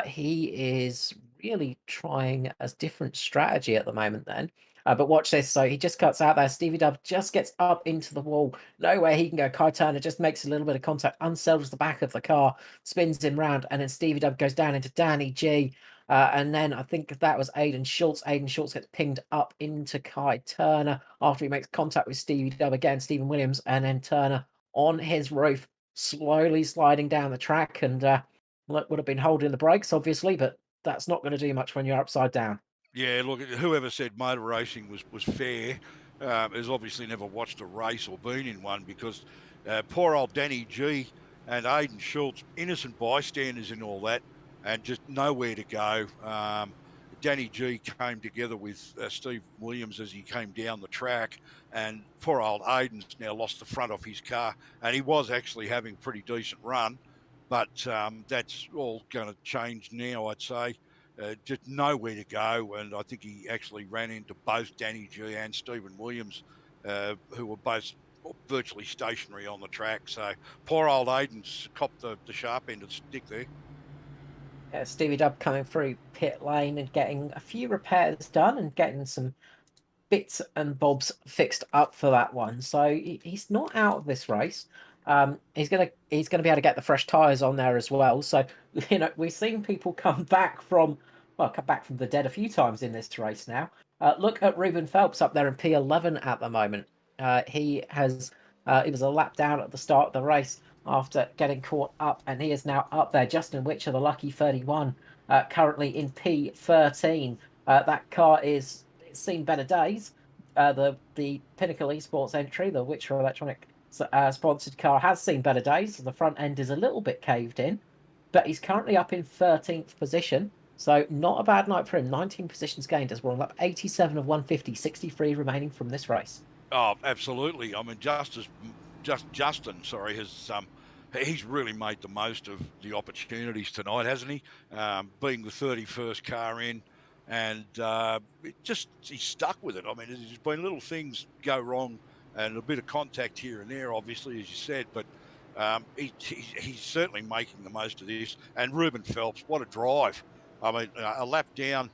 He is really trying a different strategy at the moment then. But watch this. So he just cuts out there. Stevie Dub just gets up into the wall. Nowhere he can go. Kai Turner just makes a little bit of contact, unsettles the back of the car, spins him round, and then Stevie Dub goes down into Danny G. And then I think that was Aidan Schultz. Aidan Schultz gets pinged up into Kai Turner after he makes contact with Stevie Dub again, Stephen Williams, and then Turner on his roof, slowly sliding down the track. And would have been holding the brakes, obviously, but that's not going to do much when you're upside down. Yeah, look, whoever said motor racing was fair has obviously never watched a race or been in one, because poor old Danny G and Aidan Schultz, innocent bystanders in all that, and just nowhere to go. Danny G came together with Steve Williams as he came down the track, and poor old Aiden's now lost the front off his car, and he was actually having a pretty decent run, but that's all going to change now, I'd say. Just nowhere to go, and I think he actually ran into both Danny G and Stephen Williams, who were both virtually stationary on the track. So poor old Aiden's copped the sharp end of the stick there. Yeah, Stevie Dub coming through pit lane and getting a few repairs done and getting some bits and bobs fixed up for that one. So he's not out of this race. He's gonna be able to get the fresh tyres on there as well. So we've seen people come back from the dead a few times in this race now. Look at Ruben Phelps up there in P11 at the moment. He was a lap down at the start of the race after getting caught up, and he is now up there. Justin Witcher, the lucky 31, currently in P13. That car is seen better days. The Pinnacle Esports entry, the Witcher Electronic sponsored car, has seen better days. The front end is a little bit caved in, but he's currently up in 13th position. So not a bad night for him. 19 positions gained as we're on lap 87 of 150, 63 remaining from this race. Oh, absolutely. I mean, Justin, has he's really made the most of the opportunities tonight, hasn't he? Being the 31st car in, and he's stuck with it. I mean, there's been little things go wrong and a bit of contact here and there, obviously, as you said, but he's certainly making the most of this. And Ruben Phelps, what a drive. I mean, a lap down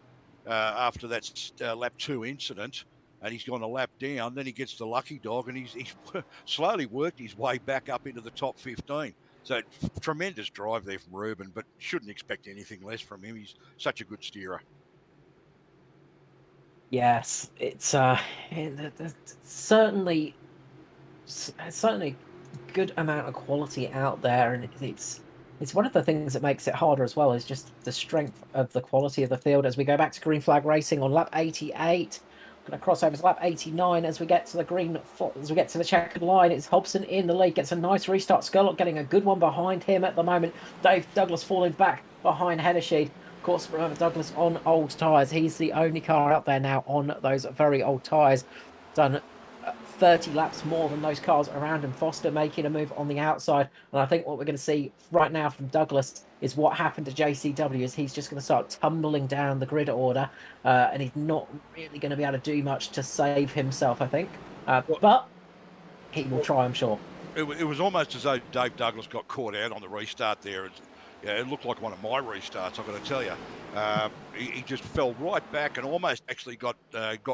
after that lap 2 incident, and he's gone a lap down. Then he gets the lucky dog, and he's slowly worked his way back up into the top 15. So tremendous drive there from Ruben, but shouldn't expect anything less from him. He's such a good steerer. Yes, it's certainly good amount of quality out there, and it's one of the things that makes it harder as well, is just the strength of the quality of the field. As we go back to green flag racing on lap 88, going to cross over to lap 89 as we get to the checkered line. It's Hobson in the lead, gets a nice restart. Skurlock getting a good one behind him at the moment. Dave Douglas falling back behind Hennessy. Of course, remember Douglas on old tyres. He's the only car out there now on those very old tyres. Done 30 laps more than those cars around him. Foster making a move on the outside. And I think what we're going to see right now from Douglas is what happened to JCW, is he's just going to start tumbling down the grid order. And he's not really going to be able to do much to save himself, I think. But he will try, I'm sure. It was almost as though Dave Douglas got caught out on the restart there. It looked like one of my restarts, I've got to tell you. He just fell right back and almost actually got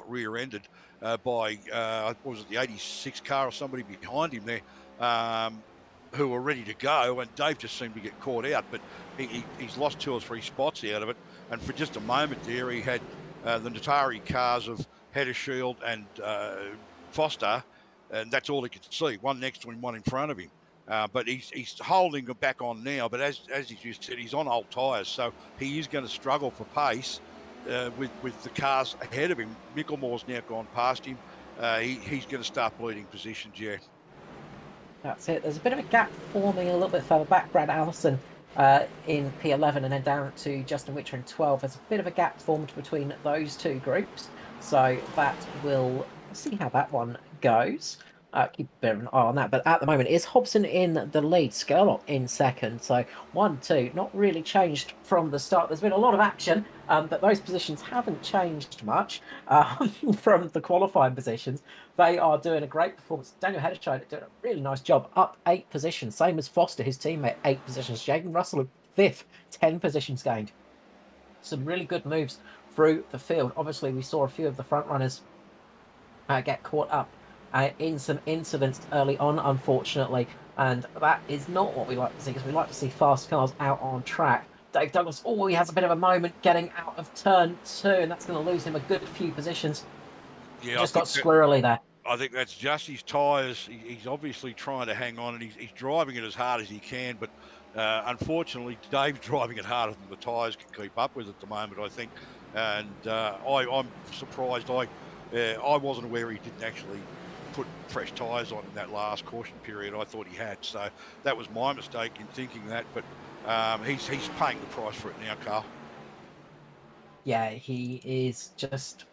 rear-ended by, was it the 86 car or somebody behind him there, who were ready to go, and Dave just seemed to get caught out, but he's lost 2 or 3 spots out of it, and for just a moment there, he had the Natari cars of Heddershield and Foster, and that's all he could see, one next to him, one in front of him. But he's holding back on now. But as you just said, he's on old tyres, so he is going to struggle for pace with the cars ahead of him. Micklemore's now gone past him. He's going to start bleeding positions, yeah. That's it. There's a bit of a gap forming a little bit further back. Brad Allison in P11 and then down to Justin Witcher in 12. There's a bit of a gap formed between those two groups. So we'll see how that one goes. Keep a bit of an eye on that. But at the moment, is Hobson in the lead? Skurlock in second. So 1-2, not really changed from the start. There's been a lot of action, but those positions haven't changed much from the qualifying positions. They are doing a great performance. Daniel Heddershide doing a really nice job. Up 8 positions, same as Foster, his teammate, 8 positions. Jaden Russell in 5th, 10 positions gained. Some really good moves through the field. Obviously, we saw a few of the front runners get caught up in some incidents early on, unfortunately, and that is not what we like to see, because we like to see fast cars out on track. Dave Douglas, he has a bit of a moment getting out of turn 2, and that's going to lose him a good few positions. Yeah, just got squirrely there. I think that's just his tyres. He's obviously trying to hang on, and he's driving it as hard as he can, but unfortunately, Dave's driving it harder than the tyres can keep up with at the moment, I think, and I'm surprised. I wasn't aware he didn't actually put fresh tyres on in that last caution period. I thought he had, so that was my mistake in thinking that, but he's paying the price for it now, Carl. Yeah, he is just,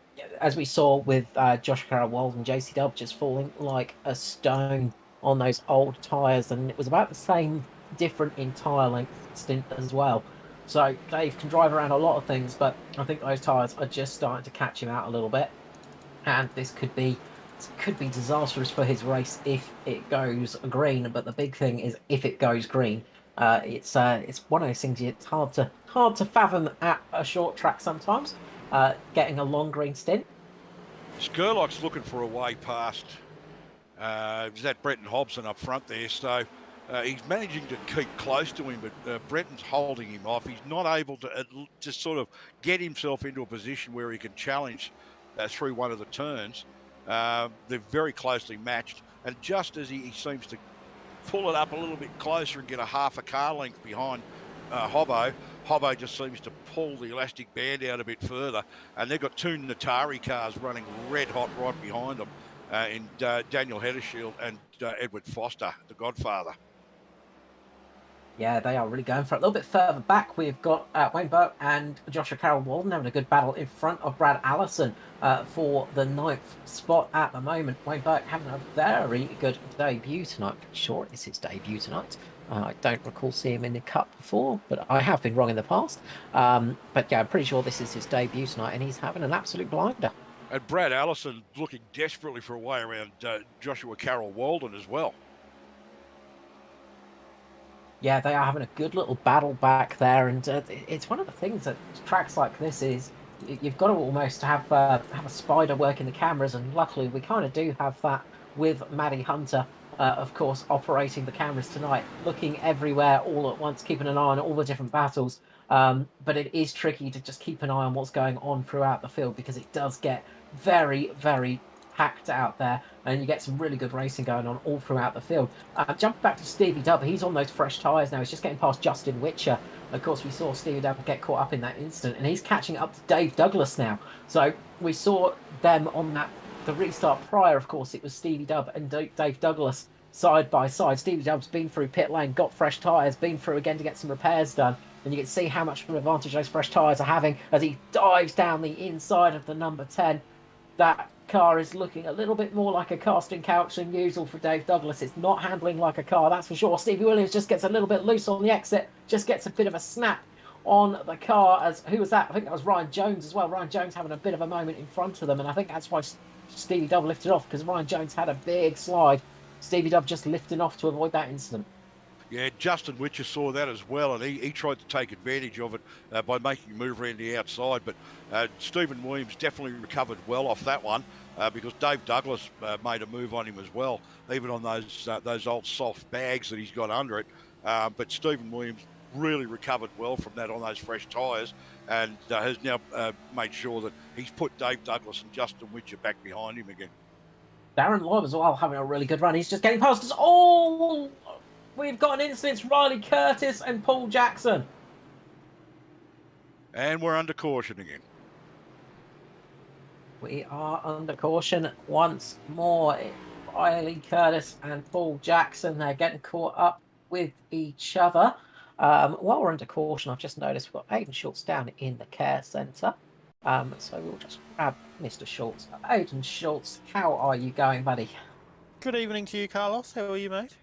as we saw with Josh Carroll-Walden and JC Dub, just falling like a stone on those old tyres, and it was about the same, different in tyre length stint as well. So Dave can drive around a lot of things, but I think those tyres are just starting to catch him out a little bit, and this could be disastrous for his race if it goes green. But the big thing is if it goes green. It's one of those things. It's hard to fathom at a short track sometimes. Getting a long green stint. Skurlock's looking for a way past. Is that Brenton Hobson up front there? So he's managing to keep close to him, but Brenton's holding him off. He's not able to just sort of get himself into a position where he can challenge through one of the turns. They're very closely matched, and just as he seems to pull it up a little bit closer and get a half a car length behind Hobbo just seems to pull the elastic band out a bit further, and they've got two Natari cars running red hot right behind them in Daniel Heddershield and Edward Foster, the Godfather. Yeah, they are really going for it. A little bit further back, we've got Wayne Burke and Joshua Carroll-Walden having a good battle in front of Brad Allison for the 9th spot at the moment. Wayne Burke having a very good debut tonight. Pretty sure it's his debut tonight. I don't recall seeing him in the Cup before, but I have been wrong in the past. But yeah, I'm pretty sure this is his debut tonight, and he's having an absolute blinder. And Brad Allison looking desperately for a way around Joshua Carroll-Walden as well. Yeah, they are having a good little battle back there, and it's one of the things that tracks like this is you've got to almost have a spider working the cameras, and luckily we kind of do have that with Maddie Hunter, of course, operating the cameras tonight, looking everywhere all at once, keeping an eye on all the different battles. But it is tricky to just keep an eye on what's going on throughout the field because it does get very, very packed out there, and you get some really good racing going on all throughout the field. Jumping back to Stevie Dub, he's on those fresh tyres now. He's just getting past Justin Witcher. Of course, we saw Stevie Dub get caught up in that instant, and he's catching up to Dave Douglas now. So we saw them on the restart prior. Of course, it was Stevie Dub and Dave Douglas side by side. Stevie Dub's been through pit lane, got fresh tyres, been through again to get some repairs done. And you can see how much of an advantage those fresh tyres are having as he dives down the inside of the number 10. That car is looking a little bit more like a casting couch than usual for Dave Douglas. It's not handling like a car, that's for sure. Stevie Williams just gets a little bit loose on the exit, just gets a bit of a snap on the car. As who was that? I think that was Ryan Jones as well. Ryan Jones having a bit of a moment in front of them, and I think that's why Stevie Dub lifted off, because Ryan Jones had a big slide. Stevie Dub just lifting off to avoid that incident. Yeah, Justin Witcher saw that as well, and he tried to take advantage of it by making a move around the outside. But Stephen Williams definitely recovered well off that one because Dave Douglas made a move on him as well, even on those old soft bags that he's got under it. But Stephen Williams really recovered well from that on those fresh tyres, and has now made sure that he's put Dave Douglas and Justin Witcher back behind him again. Darren Lobb as well having a really good run. He's just getting past us. Oh, we've got an incident. It's Riley Curtis and Paul Jackson. And we're under caution again. We are under caution once more. Riley Curtis and Paul Jackson, they're getting caught up with each other. While we're under caution, I've just noticed we've got Aidan Schultz down in the care centre. So we'll just grab Mr. Schultz. Aidan Schultz, how are you going, buddy? Good evening to you, Carlos. How are you, mate?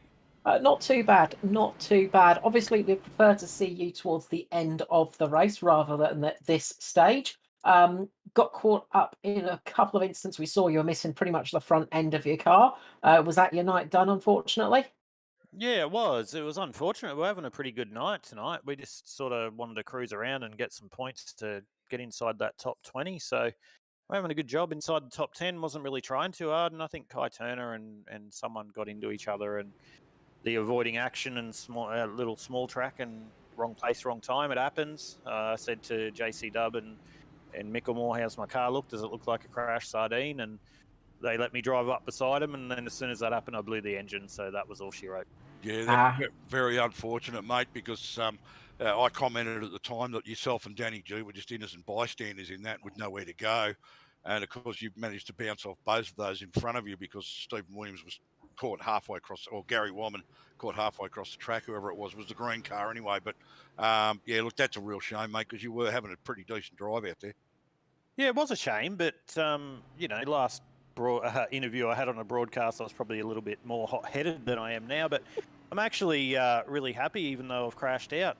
Not too bad, not too bad. Obviously, we prefer to see you towards the end of the race rather than at this stage. Got caught up in a couple of instances. We saw you were missing pretty much the front end of your car. Was that your night done, unfortunately? Yeah, it was. It was unfortunate. We're having a pretty good night tonight. We just sort of wanted to cruise around and get some points to get inside that top 20. So we're having a good job inside the top 10. Wasn't really trying too hard. And I think Kai Turner and someone got into each other, and the avoiding action and little small track and wrong place, wrong time. It happens. I said to JC Dub and Micklemore, how's my car look? Does it look like a crashed sardine? And they let me drive up beside him, and then as soon as that happened, I blew the engine. So that was all she wrote. Yeah, that's very unfortunate, mate, because I commented at the time that yourself and Danny G were just innocent bystanders in that with nowhere to go. And, of course, you've managed to bounce off both of those in front of you because Stephen Williams was caught halfway across, or Gary Woman caught halfway across the track, whoever it was the green car anyway. But yeah, look, that's a real shame, mate, because you were having a pretty decent drive out there. Yeah, it was a shame, but last interview I had on a broadcast, I was probably a little bit more hot-headed than I am now. But I'm actually really happy, even though I've crashed out.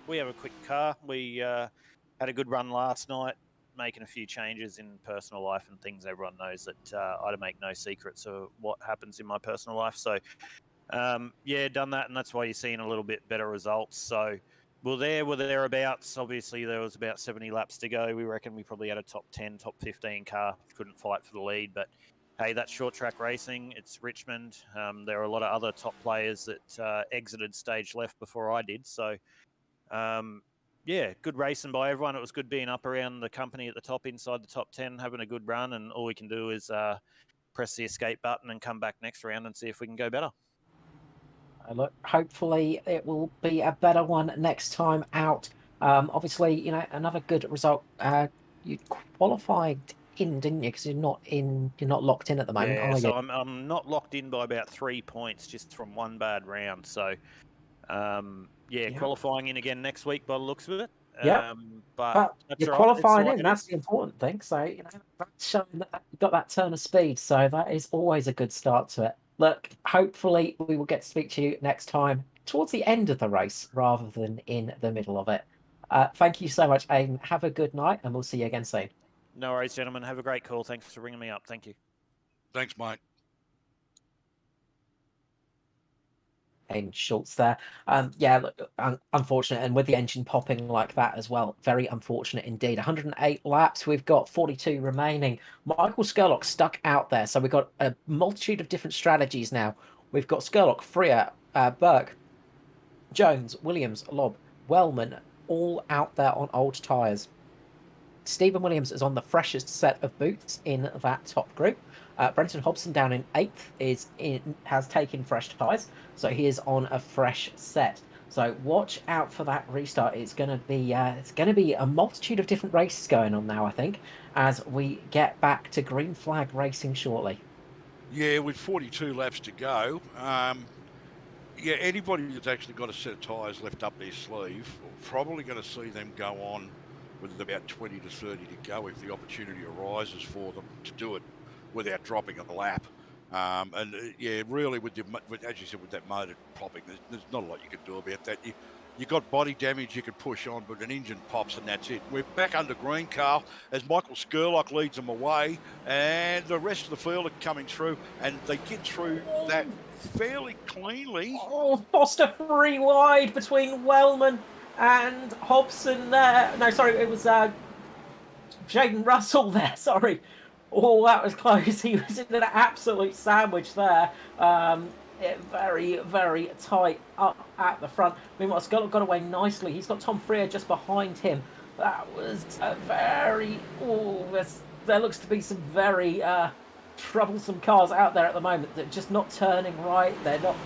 We have a quick car. We had a good run last night, making a few changes in personal life and things. Everyone knows that I make no secrets of what happens in my personal life. So, done that, and that's why you're seeing a little bit better results. So, we're thereabouts. Obviously, there was about 70 laps to go. We reckon we probably had a top 10, top 15 car. Couldn't fight for the lead, but hey, that's short track racing. It's Richmond. There are a lot of other top players that exited stage left before I did. So, good racing by everyone. It was good being up around the company at the top, inside the top 10, having a good run. And all we can do is press the escape button and come back next round and see if we can go better. Look, hopefully it will be a better one next time out. Obviously, another good result. You qualified in, didn't you? Because you're not locked in at the moment, Yeah, are so you? I'm not locked in by about 3 points just from one bad round. So, qualifying in again next week by the looks of it. Yeah. But But that's you're all right. It's qualifying like in, it that's is. the important thing. So, that's showing that you've got that turn of speed. So that is always a good start to it. Look, hopefully we will get to speak to you next time towards the end of the race rather than in the middle of it. Thank you so much, Aidan. Have a good night, and we'll see you again soon. No worries, gentlemen. Have a great call. Thanks for ringing me up. Thank you. Thanks, mate. Aidan Schultz there. Look, unfortunate, and with the engine popping like that as well, very unfortunate indeed. 108 laps, we've got 42 remaining. Michael Skurlock stuck out there, so we've got a multitude of different strategies now. We've got Skurlock, Freer, Burke, Jones, Williams, Lobb, Wellman, all out there on old tyres. Stephen Williams is on the freshest set of boots in that top group. Brenton Hobson down in 8th has taken fresh tyres, so he is on a fresh set. So watch out for that restart. It's going to be a multitude of different races going on now, I think, as we get back to green flag racing shortly. Yeah, with 42 laps to go, anybody that's actually got a set of tyres left up their sleeve, probably going to see them go on with about 20 to 30 to go if the opportunity arises for them to do it without dropping a lap. Really, as you said, with that motor popping, there's not a lot you can do about that. You got body damage you could push on, but an engine pops and that's it. We're back under green, Carl, as Michael Skurlock leads them away, and the rest of the field are coming through, and they get through that fairly cleanly. Oh, Foster 3 wide between Wellman and Hobson there. No, sorry, it was Jaden Russell there, sorry. Oh, that was close. He was in an absolute sandwich there. Very, very tight up at the front. Meanwhile, Scott got away nicely. He's got Tom Freer just behind him. That was a very... there looks to be some very troublesome cars out there at the moment. They're just not turning right. They're not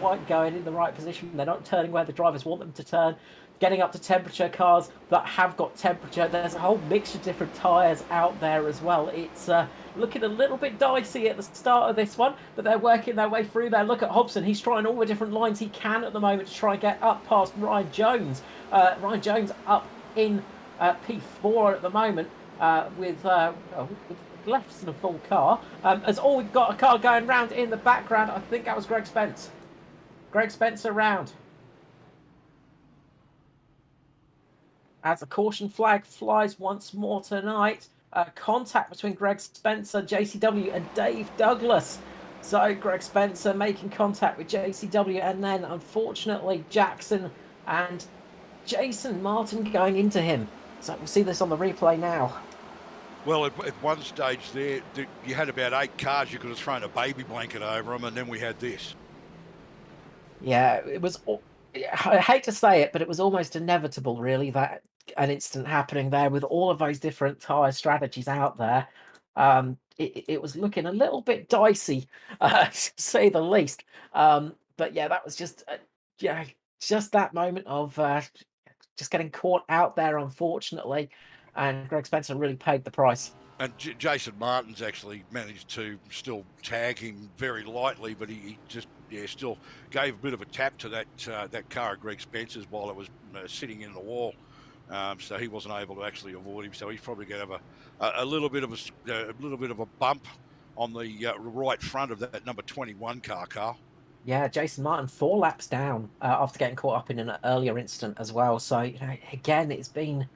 quite going in the right position. They're not turning where the drivers want them to turn. Getting up to temperature, cars that have got temperature. There's a whole mix of different tyres out there as well. It's looking a little bit dicey at the start of this one, but they're working their way through there. Look at Hobson. He's trying all the different lines he can at the moment to try and get up past Ryan Jones. Ryan Jones up in P4 at the moment with less than a full car. As all we've got a car going round in the background. I think that was Greg Spence. Greg Spence around. As the caution flag flies once more tonight, contact between Greg Spencer, JCW, and Dave Douglas. So Greg Spencer making contact with JCW, and then unfortunately Jackson and Jason Martin going into him. So we'll see this on the replay now. Well, at one stage there, you had about 8 cars you could have thrown a baby blanket over them, and then we had this. Yeah, it was... I hate to say it, but it was almost inevitable, really, that an incident happening there with all of those different tyre strategies out there. It was looking a little bit dicey, to say the least. But yeah, that was just that moment of just getting caught out there, unfortunately. And Greg Spencer really paid the price. And Jason Martin's actually managed to still tag him very lightly, but he just still gave a bit of a tap to that car of Greg Spencer's while it was sitting in the wall. So he wasn't able to actually avoid him. So he's probably going to have a little bit of a bump on the right front of that number 21 car, Carl. Yeah, Jason Martin 4 laps down after getting caught up in an earlier incident as well. So again, it's been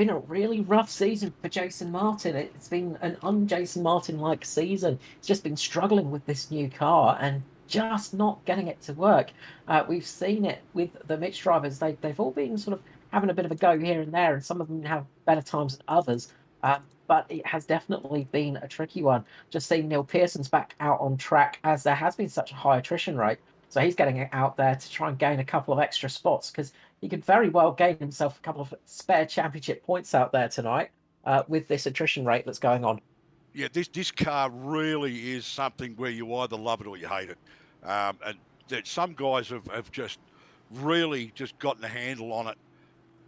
a really rough season for Jason Martin. It's been an un-Jason Martin-like season. He's just been struggling with this new car and just not getting it to work. We've seen it with the mixed drivers. They've all been sort of having a bit of a go here and there, and some of them have better times than others. But it has definitely been a tricky one. Just seeing Neil Pearson's back out on track as there has been such a high attrition rate. So he's getting out there to try and gain a couple of extra spots because he could very well gain himself a couple of spare championship points out there tonight with this attrition rate that's going on. Yeah, this car really is something where you either love it or you hate it. And that some guys have just really just gotten a handle on it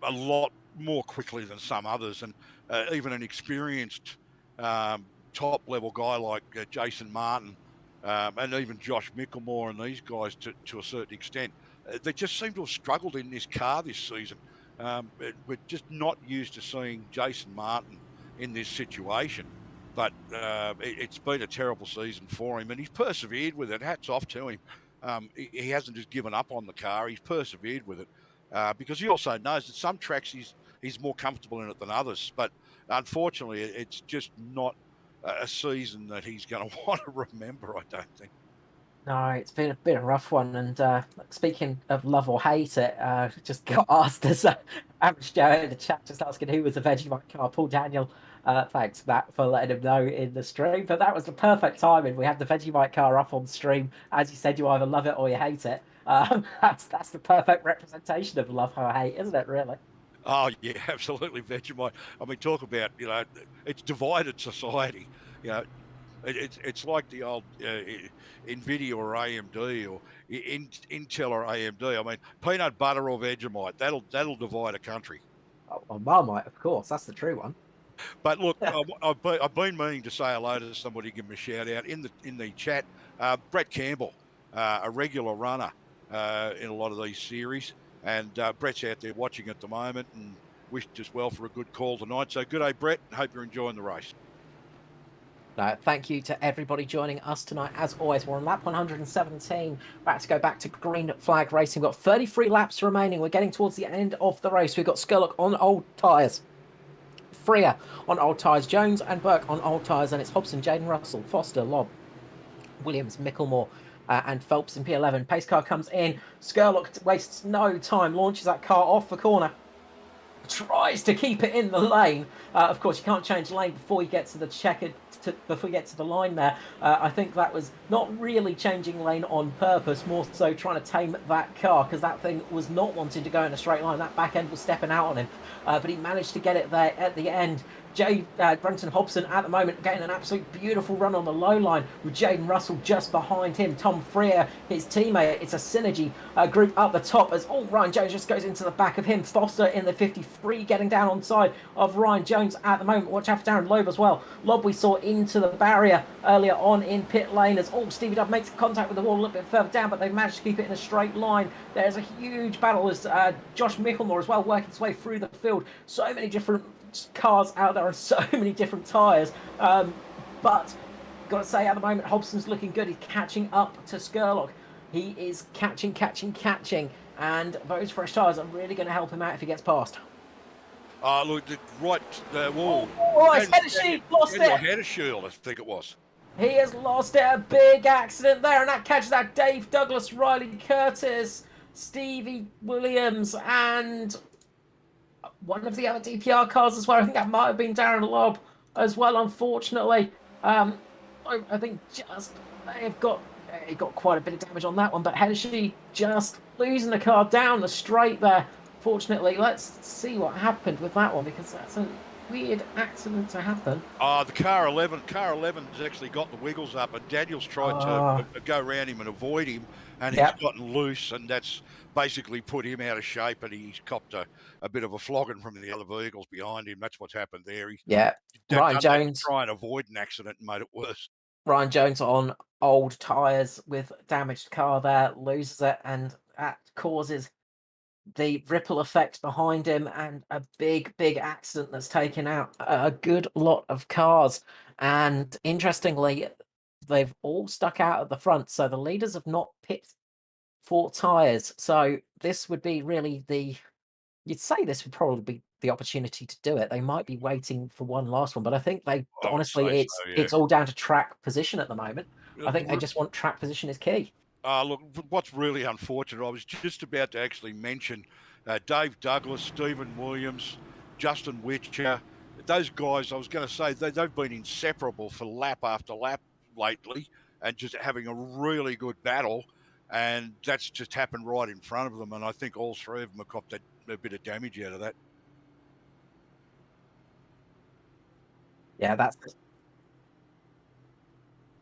a lot more quickly than some others. And even an experienced top level guy like Jason Martin and even Josh Mickelmore and these guys to a certain extent, they just seem to have struggled in this car this season. We're just not used to seeing Jason Martin in this situation. But it's been a terrible season for him, and he's persevered with it. Hats off to him. He hasn't just given up on the car. He's persevered with it because he also knows that some tracks he's more comfortable in it than others. But unfortunately, it's just not a season that he's going to want to remember, I don't think. No, it's been a bit of a rough one. And speaking of love or hate it, just got asked as average Joe in the chat, just asking who was the Vegemite car. Paul Daniel, thanks, Matt, for letting him know in the stream. But that was the perfect timing. We had the Vegemite car up on stream. As you said, you either love it or you hate it. That's the perfect representation of love or hate, isn't it, really? Oh, yeah, absolutely, Vegemite. I mean, talk about, it's divided society. It's like the old NVIDIA or AMD or Intel or AMD. I mean, peanut butter or Vegemite, that'll divide a country. Oh, Marmite, of course. That's the true one. But look, I've been meaning to say hello to somebody, give him a shout out in the chat. Brett Campbell, a regular runner in a lot of these series. And Brett's out there watching at the moment and wished us well for a good call tonight. So good day, Brett. Hope you're enjoying the race. Thank you to everybody joining us tonight. As always, we're on lap 117. About to go back to green flag racing. We've got 33 laps remaining. We're getting towards the end of the race. We've got Skurlock on old tyres, Freer on old tyres, Jones and Burke on old tyres, and it's Hobson, Jaden Russell, Foster, Lobb, Williams, Mickelmore, and Phelps in P11. Pace car comes in. Skurlock wastes no time, launches that car off the corner, tries to keep it in the lane. Of course, you can't change lane before you get to the checkered, before you get to the line there. I think that was not really changing lane on purpose, more so trying to tame that car, because that thing was not wanting to go in a straight line. That back end was stepping out on him, but he managed to get it there at the end. Brenton Hobson at the moment getting an absolute beautiful run on the low line with Jaden Russell just behind him. Tom Freer, his teammate. It's a synergy group up the top as Ryan Jones just goes into the back of him. Foster in the 53 getting down on side of Ryan Jones at the moment. Watch out for Darren Loeb as well. Loeb we saw into the barrier earlier on in pit lane as Stevie Dub makes contact with the wall a little bit further down, but they managed to keep it in a straight line. There's a huge battle as Josh Mickelmore as well working his way through the field. So many different cars out there and so many different tyres, but got to say at the moment Hobson's looking good. He's catching up to Skurlock. He is catching, and those fresh tyres are really going to help him out if he gets past. Look, right, wall. His header shield lost it. Header shield, I think it was. He has lost it. A big accident there, and that catches out Dave Douglas, Riley Curtis, Stevie Williams, and one of the other DPR cars as well. I think that might have been Darren Lobb as well, unfortunately. I think just he got quite a bit of damage on that one, but Hennessy just losing the car down the straight there. Fortunately, let's see what happened with that one, because that's weird accident to happen. The car 11's actually got the wiggles up, and Daniel's tried to go around him and avoid him, and he's Yep. gotten loose, and that's basically put him out of shape, and he's copped a bit of a flogging from the other vehicles behind him. That's what's happened there. He Yeah. done Ryan that to Jones. try and avoid an accident and made it worse. Ryan Jones on old tyres with damaged car there, loses it, and that causes the ripple effect behind him and a big, big accident that's taken out a good lot of cars. And interestingly, they've all stuck out at the front, so the leaders have not picked for tyres. So this would be really you'd say this would probably be the opportunity to do it. They might be waiting for one last one, but I think I would honestly, say so, yeah. it's all down to track position at the moment. I think they Look, just want track position is key. what's really unfortunate, I was just about to actually mention Dave Douglas, Stephen Williams, Justin Witcher. Those guys, I was going to say, they've been inseparable for lap after lap lately and just having a really good battle. And that's just happened right in front of them. And I think all three of them have copped a bit of damage out of that. Yeah, that's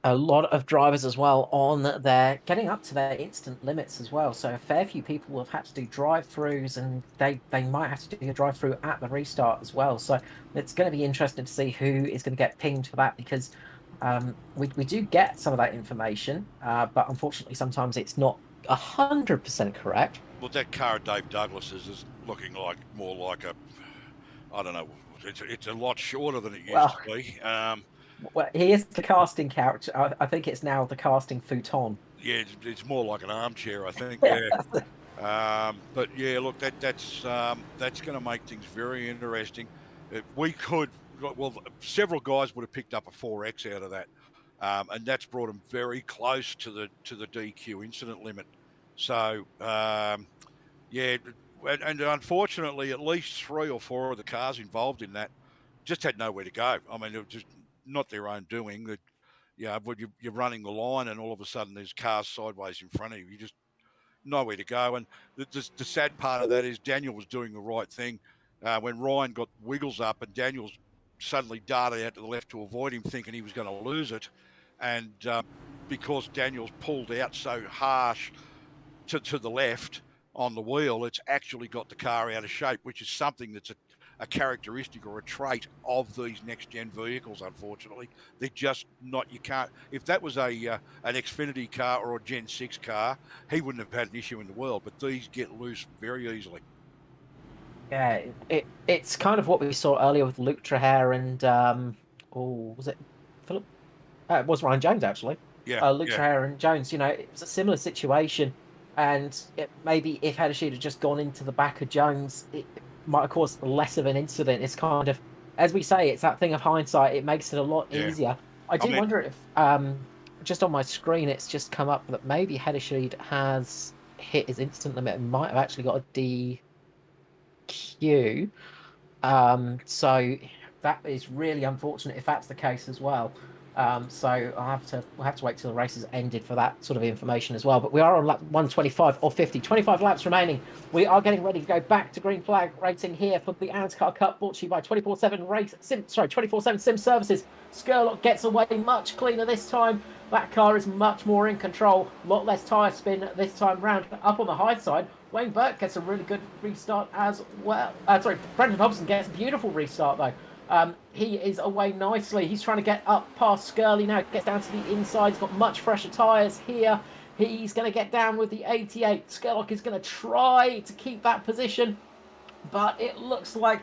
a lot of drivers as well on their getting up to their instant limits as well. So a fair few people have had to do drive-throughs, and they might have to do a drive-through at the restart as well. So it's going to be interesting to see who is going to get pinged for that, because we do get some of that information, but unfortunately sometimes it's not 100% correct. Well, that car Dave Douglas is looking like more like I don't know, it's a lot shorter than it used to be. Well, he is the casting couch. I think it's now the casting futon. Yeah, it's more like an armchair, I think. Yeah. But yeah, look, that's going to make things very interesting. If we could, well, several guys would have picked up a 4X out of that, and that's brought them very close to the DQ incident limit. So yeah, and unfortunately, at least 3 or 4 of the cars involved in that just had nowhere to go. I mean, it was just not their own doing. That when you're running the line and all of a sudden there's cars sideways in front of you, you just nowhere to go. And the sad part of that is Daniel was doing the right thing when Ryan got wiggles up and Daniel's suddenly darted out to the left to avoid him, thinking he was going to lose it. And because Daniel's pulled out so harsh to the left on the wheel, it's actually got the car out of shape, which is something that's a characteristic or a trait of these next gen vehicles. Unfortunately, they're just not. You can't. If that was an Xfinity car or a Gen 6 car, he wouldn't have had an issue in the world. But these get loose very easily. Yeah, it's kind of what we saw earlier with Luke Trahare and was it Philip? It was Ryan Jones actually. Yeah, Luke Trahare and Jones. You know, it was a similar situation, and maybe if Heddersheet had just gone into the back of Jones, it might have caused less of an incident. It's kind of, as we say, it's that thing of hindsight. It makes it a lot easier. I do wonder if just on my screen it's just come up that maybe Heddersheet has hit his instant limit and might have actually got a DQ. So that is really unfortunate if that's the case as well. So we'll have to wait till the race has ended for that sort of information as well. But we are on lap 125 or 50, 25 laps remaining. We are getting ready to go back to green flag racing here for the ANZCAR Cup, brought to you by 24/7 Sim Services. Skurlock gets away much cleaner this time. That car is much more in control. A lot less tyre spin this time round. Up on the high side, Wayne Burke gets a really good restart as well. Brendan Hobson gets a beautiful restart though. He is away nicely. He's trying to get up past Skirley now. Gets down to the inside. He's got much fresher tyres here. He's going to get down with the 88. Skurlock is going to try to keep that position, but it looks like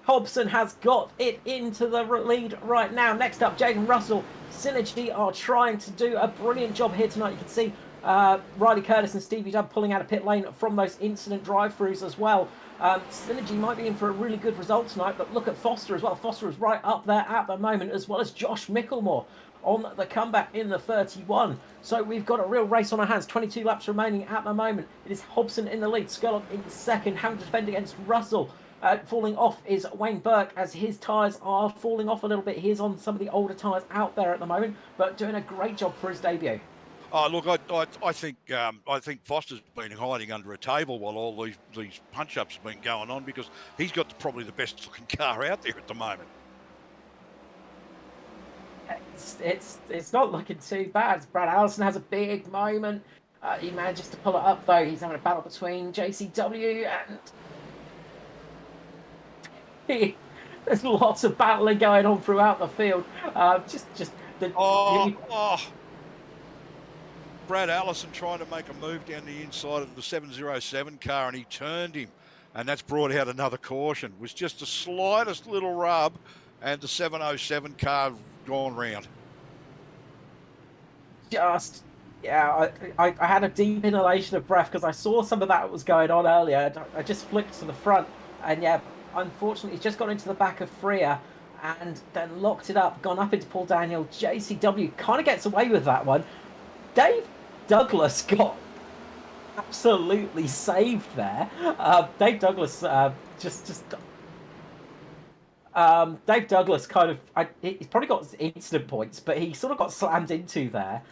Hobson has got it into the lead right now. Next up, Jaden Russell. Synergy are trying to do a brilliant job here tonight. You can see Riley Curtis and Stevie Dubb pulling out of pit lane from those incident drive-throughs as well. Synergy might be in for a really good result tonight, but look at Foster as well. Foster is right up there at the moment, as well as Josh Micklemore on the comeback in the 31. So we've got a real race on our hands. 22 laps remaining at the moment. It is Hobson in the lead, Skurlock in second, having to defend against Russell. Falling off is Wayne Burke, as his tyres are falling off a little bit. He is on some of the older tyres out there at the moment, but doing a great job for his debut. Oh, look, I think Foster's been hiding under a table while all these punch-ups have been going on, because he's got probably the best looking car out there at the moment. It's not looking too bad. Brad Allison has a big moment. He manages to pull it up, though. He's having a battle between JCW and there's lots of battling going on throughout the field. Brad Allison trying to make a move down the inside of the 707 car, and he turned him, and that's brought out another caution. It was just the slightest little rub, and the 707 car gone round. I had a deep inhalation of breath because I saw some of that was going on earlier. I just flicked to the front, and unfortunately, he's just got into the back of Freer and then locked it up, gone up into Paul Daniel. JCW kind of gets away with that one. Dave Douglas got absolutely saved there. Dave Douglas Dave Douglas kind of, he's probably got incident points, but he sort of got slammed into there.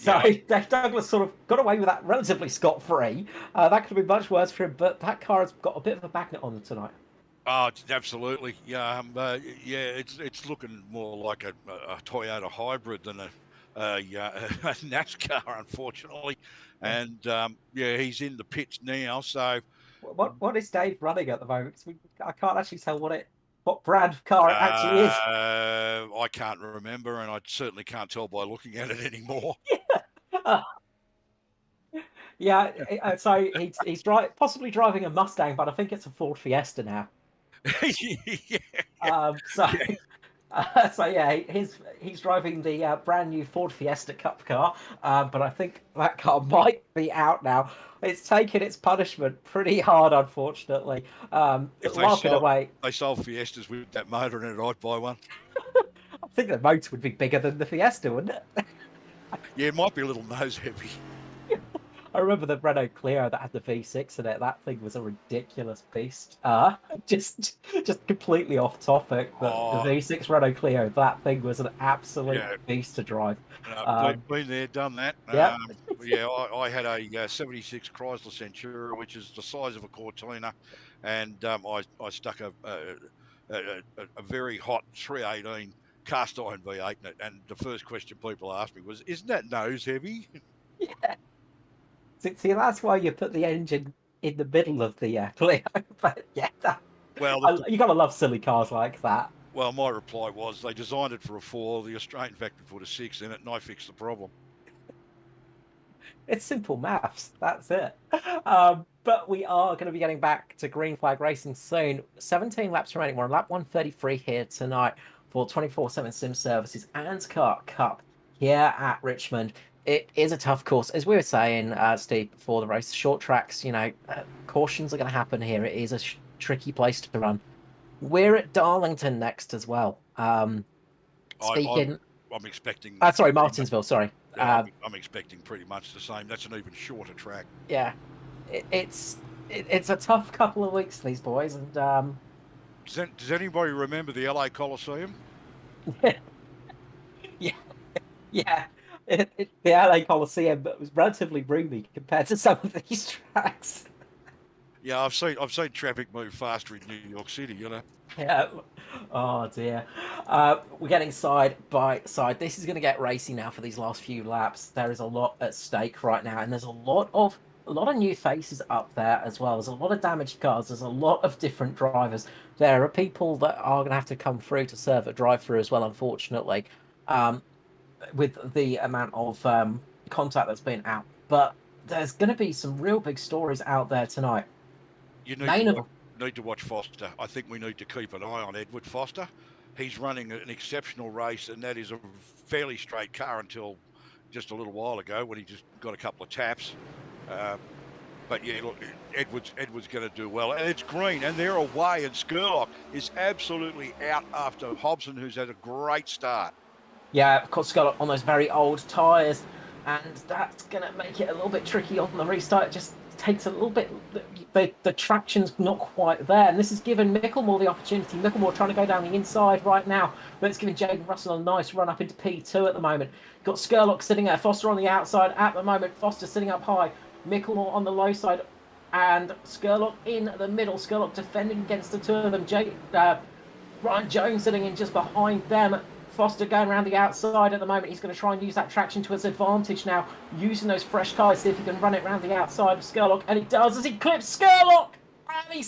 Dave Douglas sort of got away with that relatively scot-free. That could have been much worse for him, but that car has got a bit of a magnet on them tonight. Oh, absolutely. It's looking more like a Toyota hybrid than a NASCAR, unfortunately. And he's in the pits now. So what is Dave running at the moment? I can't actually tell what brand of car it actually is. I can't remember, and I certainly can't tell by looking at it anymore. So he's possibly driving a Mustang, but I think it's a Ford Fiesta now. He's driving the brand new Ford Fiesta Cup car, but I think that car might be out now. It's taken its punishment pretty hard, unfortunately. If they sold Fiestas with that motor in it, I'd buy one. I think the motor would be bigger than the Fiesta, wouldn't it? Yeah, it might be a little nose heavy. I remember the Renault Clio that had the V6 in it. That thing was a ridiculous beast. Just completely off topic, but the V6 Renault Clio, that thing was an absolute beast to drive. Been there, done that. Yeah. I had a 76 Chrysler Centurion, which is the size of a Cortina, and I stuck a very hot 318 cast iron V8 in it, and the first question people asked me was, "Isn't that nose heavy?" Yeah. See, that's why you put the engine in the middle of the Clio. But you gotta love silly cars like that. Well, my reply was, they designed it for a 4, the Australian factory put a 6 in it, and I fixed the problem. It's simple maths. That's it. But we are going to be getting back to green flag racing soon. 17 laps remaining. We're on lap 133 here tonight for 24/7 Sim Services ANZCAR Cup here at Richmond. It is a tough course. As we were saying, Steve, before the race, short tracks, cautions are going to happen here. It is a tricky place to run. We're at Darlington next as well. I'm expecting... sorry, Martinsville, sorry. I'm expecting pretty much the same. That's an even shorter track. Yeah. It's a tough couple of weeks for these boys. And does anybody remember the LA Coliseum? Yeah. The LA Coliseum was relatively roomy compared to some of these tracks. Yeah, I've seen traffic move faster in New York City, Yeah. Oh dear. We're getting side by side. This is going to get racy now for these last few laps. There is a lot at stake right now, and there's a lot of new faces up there as well. There's a lot of damaged cars. There's a lot of different drivers. There are people that are going to have to come through to serve a drive-through as well, unfortunately, with the amount of contact that's been out. But there's going to be some real big stories out there tonight. You need to watch Foster. I think we need to keep an eye on Edward Foster. He's running an exceptional race, and that is a fairly straight car until just a little while ago when he just got a couple of taps. But yeah, look, Edward's going to do well, and it's green, and they're away, and Skurlock is absolutely out after Hobson, who's had a great start. Yeah, of course, Skurlock on those very old tyres, and that's going to make it a little bit tricky on the restart. Just takes a little bit. The traction's not quite there, and this has given Micklemore the opportunity. Micklemore trying to go down the inside right now, but it's giving Jaden Russell a nice run up into P2 at the moment. Got Skurlock sitting there, Foster on the outside at the moment. Foster sitting up high, Micklemore on the low side, and Skurlock in the middle. Skurlock defending against the two of them. Ryan Jones sitting in just behind them. Foster going around the outside at the moment. He's going to try and use that traction to his advantage now, using those fresh tyres, see if he can run it around the outside of Skurlock. And he does as he clips Skurlock! And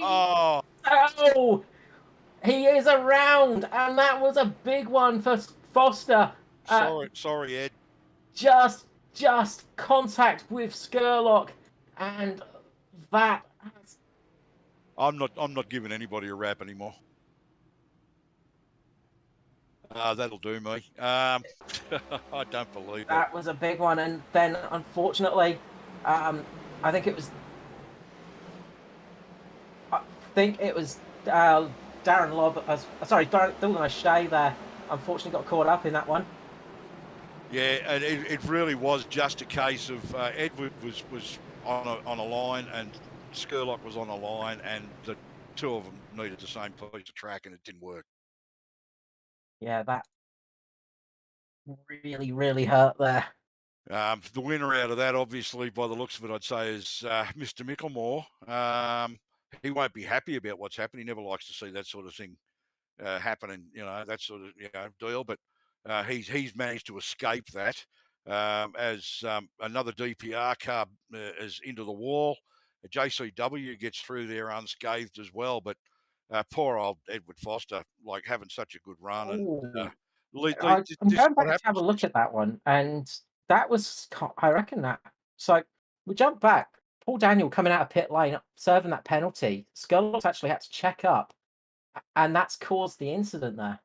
oh, he is around! And that was a big one for Foster. Sorry, Ed. Just contact with Skurlock. And that... I'm not giving anybody a rap anymore. That'll do me. I don't believe it. That was a big one, and then unfortunately, I think it was Darren Lobb. Dylan O'Shea there. Unfortunately, got caught up in that one. Yeah, and it really was just a case of Edward was on a line and Skurlock was on a line, and the two of them needed the same piece of track, and it didn't work. Yeah, that really, really hurt there. The winner out of that, obviously, by the looks of it, I'd say is Mr. Micklemore. He won't be happy about what's happened. He never likes to see that sort of thing happening, that sort of deal. But he's managed to escape that as another DPR car is into the wall. JCW gets through there unscathed as well, but poor old Edward Foster, like having such a good run. And I'm going back to have a look at that one, and that was, I reckon that. So we jump back. Paul Daniel coming out of pit lane, serving that penalty. Skurlock's actually had to check up, and that's caused the incident there.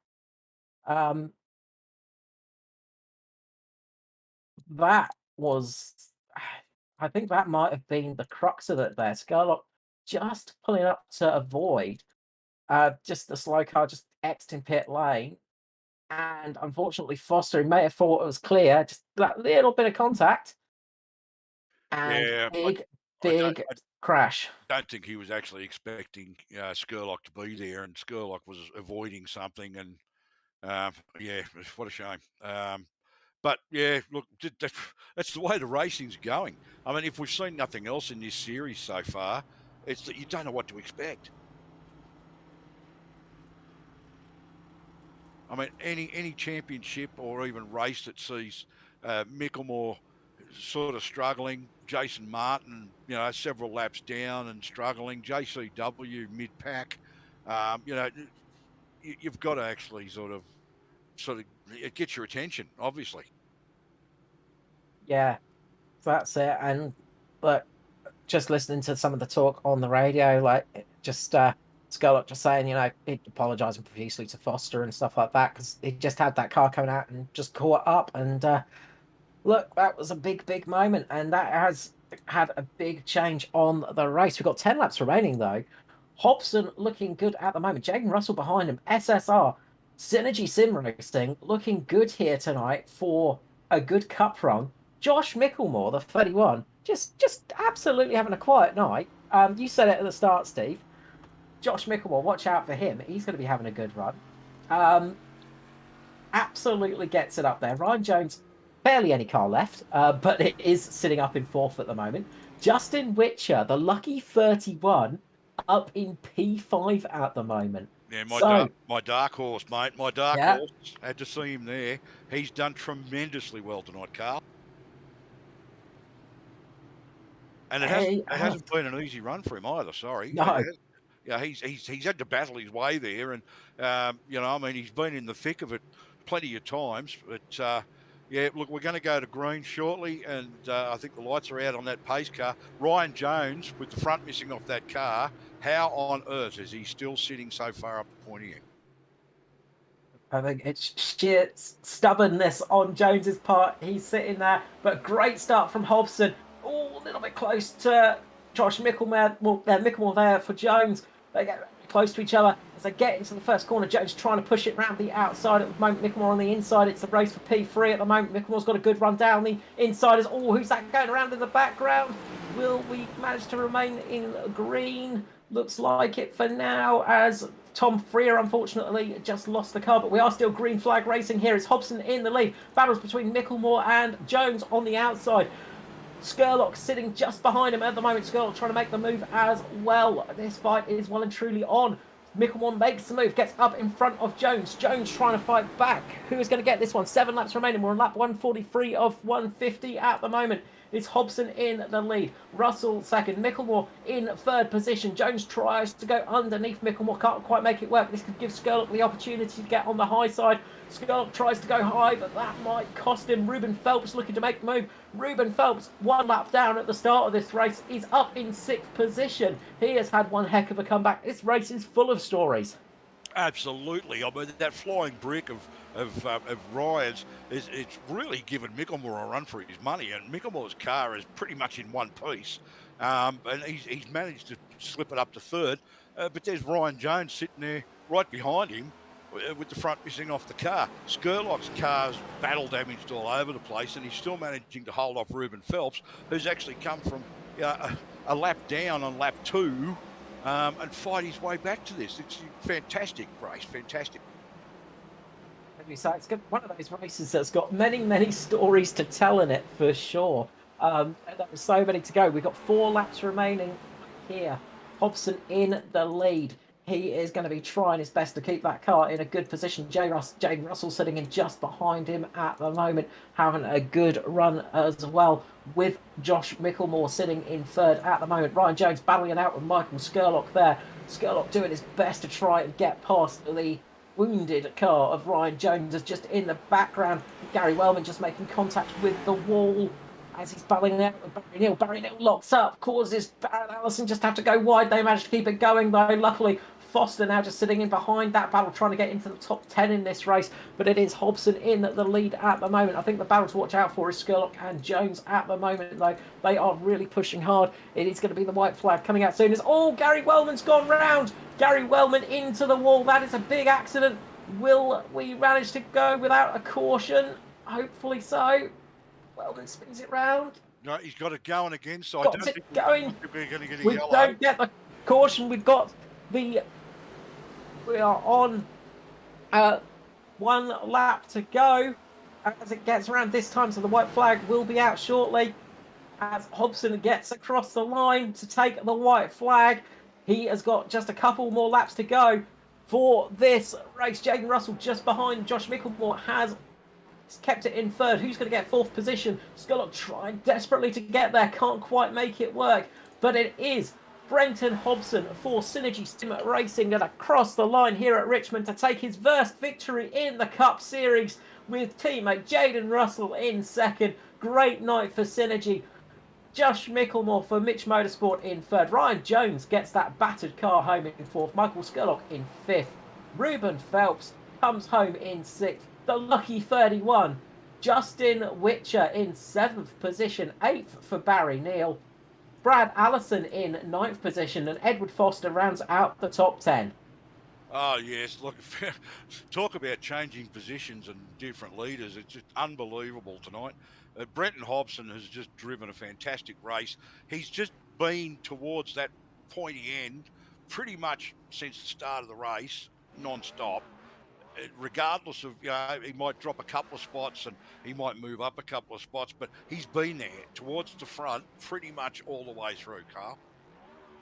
That was, I think that might have been the crux of it there. Skurlock just pulling up to avoid just the slow car just X'd in pit lane. And unfortunately, Foster may have thought it was clear, just that little bit of contact. And big crash. I don't think he was actually expecting Skurlock to be there, and Skurlock was avoiding something. And what a shame. But yeah, look, that's the way the racing's going. I mean, if we've seen nothing else in this series so far, it's that you don't know what to expect. I mean, any championship or even race that sees Micklemore sort of struggling, Jason Martin, several laps down and struggling, JCW mid-pack, you've got to actually sort of it gets your attention, obviously. Yeah, that's it. And look, just listening to some of the talk on the radio, like just Skurlock just saying, he'd apologising profusely to Foster and stuff like that, because he just had that car coming out and just caught up. And look, that was a big moment, and that has had a big change on the race. We've got 10 laps remaining, though. Hobson looking good at the moment. Jaden Russell behind him. SSR, Synergy Sim Racing, looking good here tonight for a good cup run. Josh Micklemore, the 31, just absolutely having a quiet night. You said it at the start, Steve. Josh Micklemore, watch out for him. He's going to be having a good run. Absolutely gets it up there. Ryan Jones, barely any car left, but it is sitting up in fourth at the moment. Justin Witcher, the lucky 31, up in P5 at the moment. Yeah, my dark horse, mate. My dark horse. Had to see him there. He's done tremendously well tonight, Carl. And it hasn't been an easy run for him either. Sorry. No. He's had to battle his way there, and he's been in the thick of it plenty of times. But look, we're going to go to green shortly, and I think the lights are out on that pace car. Ryan Jones, with the front missing off that car, how on earth is he still sitting so far up the pointy end? I think it's sheer stubbornness on Jones's part. He's sitting there, but great start from Hobson. Oh, a little bit close to Josh Micklemore. Well, Micklemore there for Jones. They get close to each other. As they get into the first corner, Jones trying to push it round the outside at the moment. Micklemore on the inside. It's the race for P3 at the moment. Micklemore's got a good run down the insiders. Oh, who's that going around in the background? Will we manage to remain in green? Looks like it for now, as Tom Freer unfortunately just lost the car, but we are still green flag racing here. It's Hobson in the lead. Battles between Micklemore and Jones on the outside. Skurlock sitting just behind him at the moment. Skurlock trying to make the move as well. This fight is well and truly on. Micklemore makes the move, gets up in front of Jones. Jones trying to fight back. Who is going to get this one? 7 laps remaining. We're on lap 143 of 150 at the moment. It's Hobson in the lead. Russell second. Micklemore in third position. Jones tries to go underneath Micklemore. Can't quite make it work. This could give Skurlock the opportunity to get on the high side. Skurlock tries to go high, but that might cost him. Ruben Phelps looking to make the move. Ruben Phelps, 1 lap down at the start of this race, is up in 6th position. He has had one heck of a comeback. This race is full of stories. Absolutely. I mean, that flying brick of Ryan's it's really given Micklemore a run for his money, and Micklemore's car is pretty much in one piece, and he's managed to slip it up to third. But there's Ryan Jones sitting there right behind him with the front missing off the car. Skurlock's car's battle damaged all over the place, and he's still managing to hold off Ruben Phelps, who's actually come from a lap down on lap 2 and fight his way back to this. It's a fantastic race, fantastic. So it's one of those races that's got many, many stories to tell in it, for sure. There are so many to go. We've got 4 laps remaining here. Hobson in the lead. He is going to be trying his best to keep that car in a good position. Jaden Russell sitting in just behind him at the moment, having a good run as well, with Josh Micklemore sitting in third at the moment. Ryan Jones battling it out with Michael Skurlock there. Skurlock doing his best to try and get past the wounded car of Ryan Jones, is just in the background. Gary Wellman just making contact with the wall as he's battling out with Barry Neal. Barry Neal locks up, causes Barrett Allison just have to go wide. They managed to keep it going though. Luckily, Foster now just sitting in behind that battle, trying to get into the top 10 in this race, but it is Hobson in the lead at the moment. I think the battle to watch out for is Skurlock and Jones at the moment, though. They are really pushing hard. It is going to be the white flag coming out soon. Gary Wellman's gone round. Gary Wellman into the wall. That is a big accident. Will we manage to go without a caution? Hopefully so. Wellman spins it round. No, he's got it going again, so Got I don't it think going. we're going to get a We yellow. don't get the caution. We are on 1 lap to go as it gets around this time, so the white flag will be out shortly as Hobson gets across the line to take the white flag. He has got just a couple more laps to go for this race. Jaden Russell just behind Josh Micklemore has kept it in third. Who's going to get 4th position? Skurlock trying desperately to get there, can't quite make it work, but it is Brenton Hobson for Synergy Sim Racing going to cross the line here at Richmond to take his first victory in the Cup Series with teammate Jaden Russell in second. Great night for Synergy. Josh Micklemore for Mitch Motorsport in third. Ryan Jones gets that battered car home in fourth. Michael Skurlock in fifth. Ruben Phelps comes home in sixth. The lucky 31. Justin Witcher in 7th position. 8th for Barry Neal. Brad Allison in 9th position, and Edward Foster rounds out the top 10. Oh, yes. Look, talk about changing positions and different leaders. It's just unbelievable tonight. Brenton Hobson has just driven a fantastic race. He's just been towards that pointy end pretty much since the start of the race, non-stop. Regardless of, he might drop a couple of spots and he might move up a couple of spots, but he's been there towards the front pretty much all the way through, Carl.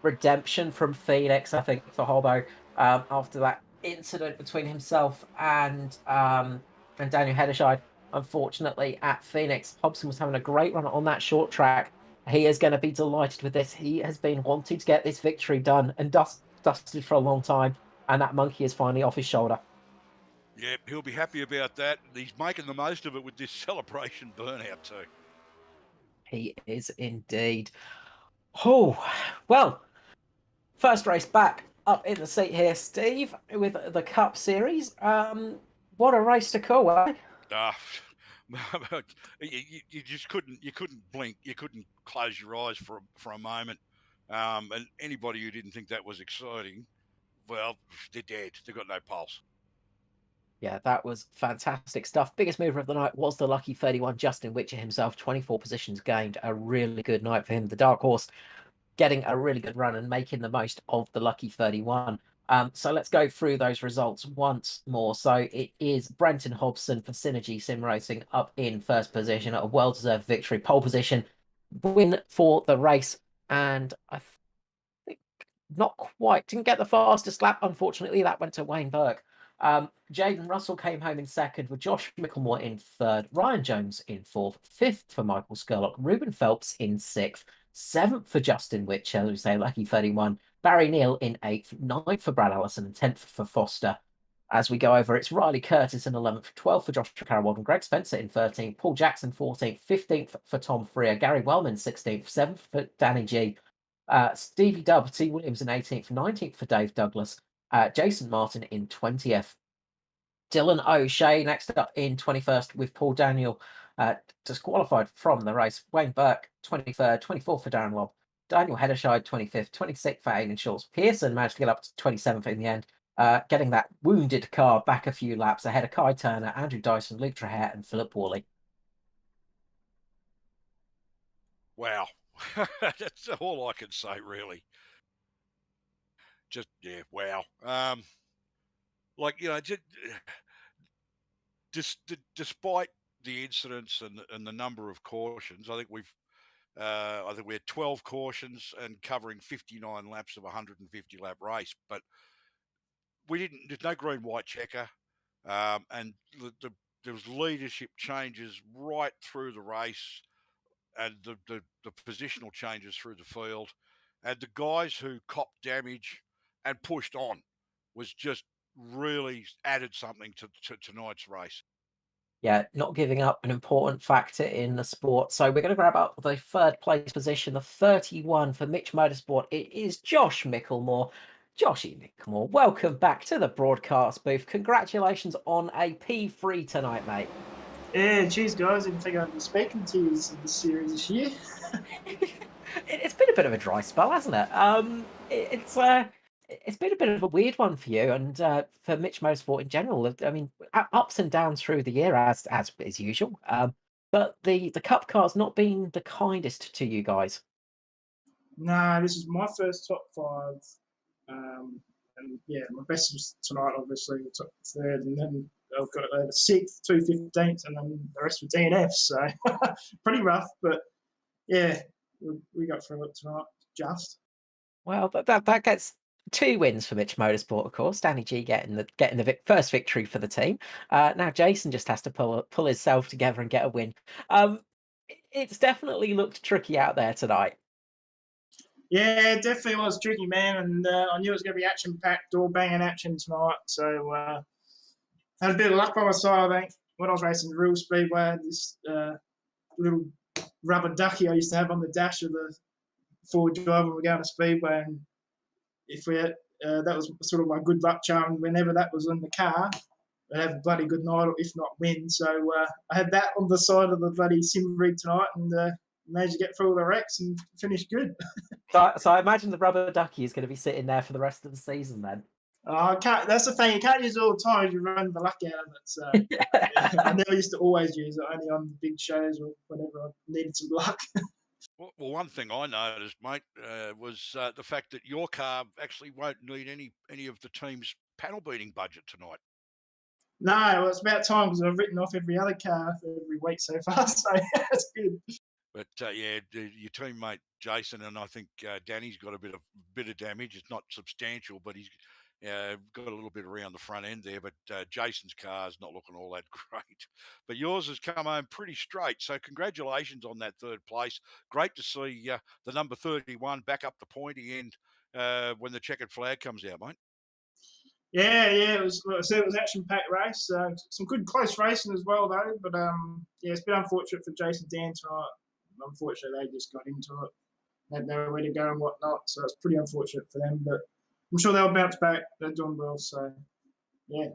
Redemption from Phoenix, I think, for Hobbo, after that incident between himself and Daniel Hedershide. Unfortunately, at Phoenix, Hobson was having a great run on that short track. He is going to be delighted with this. He has been wanting to get this victory done and dusted for a long time, and that monkey is finally off his shoulder. Yeah, he'll be happy about that. He's making the most of it with this celebration burnout too. He is indeed. Oh, well, first race back up in the seat here, Steve, with the Cup Series. What a race to call, eh? You just couldn't blink. You couldn't close your eyes for a moment. And anybody who didn't think that was exciting well, they're dead. They've got no pulse. Yeah, that was fantastic stuff. Biggest mover of the night was the lucky 31, Justin Witcher himself. 24 positions gained. A really good night for him. The dark horse getting a really good run and making the most of the lucky 31. So let's go through those results once more. So it is Brenton Hobson for Synergy Sim Racing up in first position, a well-deserved victory. Pole position, win for the race. And I think not quite, didn't get the fastest lap, unfortunately. That went to Wayne Burke. Jaden Russell came home in second, with Josh Micklemore in third, Ryan Jones in fourth, fifth for Michael Skurlock, Ruben Phelps in sixth, seventh for Justin Witcher, as we say, lucky 31, Barry Neal in eighth, ninth for Brad Allison, and 10th for Foster. As we go over, it's Riley Curtis in 11th, 12th for Josh Carroll and Greg Spencer in 13th, Paul Jackson 14th, 15th for Tom Freer, Gary Wellman 16th, 7th for Danny G, Stevie Dubb, T. Williams in 18th, 19th for Dave Douglas, Jason Martin in 20th. Dylan O'Shea next up in 21st with Paul Daniel disqualified from the race. Wayne Burke 23rd, 24th for Darren Lobb. Daniel Heddershide 25th, 26th for Aidan Schultz. Pearson managed to get up to 27th in the end, getting that wounded car back a few laps ahead of Kai Turner, Andrew Dyson, Luke Trahere and Philip Worley. Wow. That's all I can say, really. Just, yeah, wow. Despite the incidents and the number of cautions, I think we had 12 cautions and covering 59 laps of a 150 lap race, but there's no green white checker, and there was leadership changes right through the race, and the positional changes through the field, and the guys who copped damage and pushed on was just really added something to tonight's race. Yeah, not giving up an important factor in the sport. So we're going to grab up the third place position, the 31 for Mitch Motorsport. It is Josh Micklemore. Joshy Micklemore, welcome back to the broadcast booth. Congratulations on a P3 tonight, mate. Yeah, cheers, guys. I didn't think I'd be speaking to you in this series this year. It's been a bit of a dry spell, hasn't it? It's been a bit of a weird one for you and for Mitch Motorsport in general. I mean, ups and downs through the year as is usual. But the Cup car's not been the kindest to you guys. Nah, this is my first top five. And yeah, my best was tonight, obviously, top third, and then I've got the sixth, 2/15th, and then the rest were DNFs. So pretty rough, but yeah, we got through it tonight. Just Well, that gets 2 wins for Mitch Motorsport, of course. Danny G getting the first victory for the team. Now Jason just has to pull himself together and get a win. It's definitely looked tricky out there tonight. yeah, it definitely was tricky, man, and I knew it was going to be action-packed, door banging action tonight. So had a bit of luck by my side, I think. When I was racing the real speedway, I had this little rubber ducky I used to have on the dash of the forward drive when we're going to speedway, and if we had, that was sort of my good luck charm. Whenever that was in the car, I'd have a bloody good night, or if not win. So I had that on the side of the bloody sim rig tonight, and managed to get through all the wrecks and finish good. So I imagine the rubber ducky is going to be sitting there for the rest of the season then. I can't. That's the thing. You can't use it all the time. You run the luck out of it. So I never used to always use it. Only on big shows or whenever I needed some luck. Well, one thing I noticed, mate, was the fact that your car actually won't need any of the team's panel beating budget tonight. No, well, it's about time because I've written off every other car every week so far. So that's good. But yeah, your teammate Jason and I think Danny's got a bit of damage. It's not substantial, but he's got a little bit around the front end there. But Jason's car is not looking all that great. But yours has come home pretty straight. So congratulations on that third place. Great to see the number 31 back up the pointy end when the checkered flag comes out, mate. Yeah, it was. Like I said, it was action-packed race. Some good close racing as well, though. But yeah, it's been unfortunate for Jason Dan tonight. Unfortunately, they just got into it, had nowhere to go and whatnot. So it's pretty unfortunate for them. But I'm sure they'll bounce back. They're doing well. So yeah.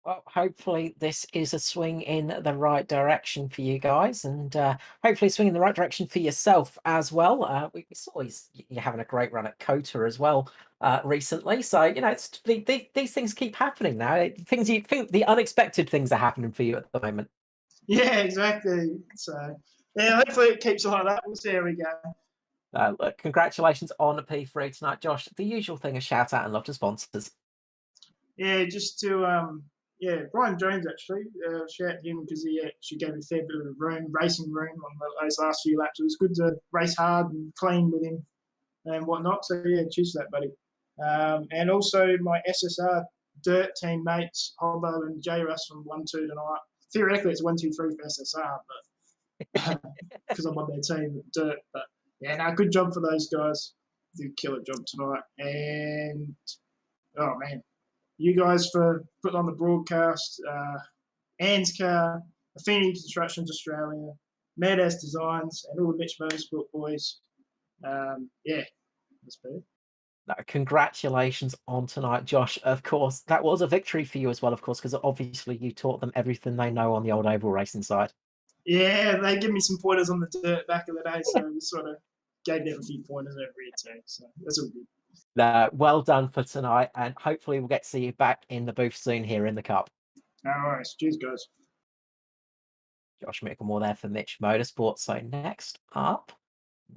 Well, hopefully this is a swing in the right direction for you guys, and hopefully swing in the right direction for yourself as well. We saw you're having a great run at Cota as well recently, so it's these things keep happening now. Things you think the unexpected things are happening for you at the moment. Yeah, exactly. So yeah, hopefully it keeps like that. We'll see how we go. Look, congratulations on the P3 tonight, Josh. The usual thing, a shout out and love to sponsors. Yeah, just to Brian Jones actually, shout him because he actually gave me a fair bit of racing room on those last few laps. It was good to race hard and clean with him and whatnot. So yeah, cheers for that, buddy. And also my SSR dirt teammates Hobbo and J Russ from 1-2 tonight. Theoretically, it's 1-2-3 for SSR, but because I'm on their team dirt. But yeah, no, good job for those guys. Did a killer job tonight. And oh man, you guys for putting on the broadcast. ANZCAR, Affinity Constructions Australia, Madass Designs, and all the Mitch Motorsport boys. Yeah, that's bad. No, congratulations on tonight, Josh. Of course, that was a victory for you as well, of course, because obviously you taught them everything they know on the old oval racing side. Yeah, they give me some pointers on the dirt back in the day, so we sort of gave them a few pointers over here too. So that's all good. Well done for tonight, and hopefully we'll get to see you back in the booth soon here in the Cup. No worries. Cheers, guys. Josh Mickelmore there for Mitch Motorsport. So next up,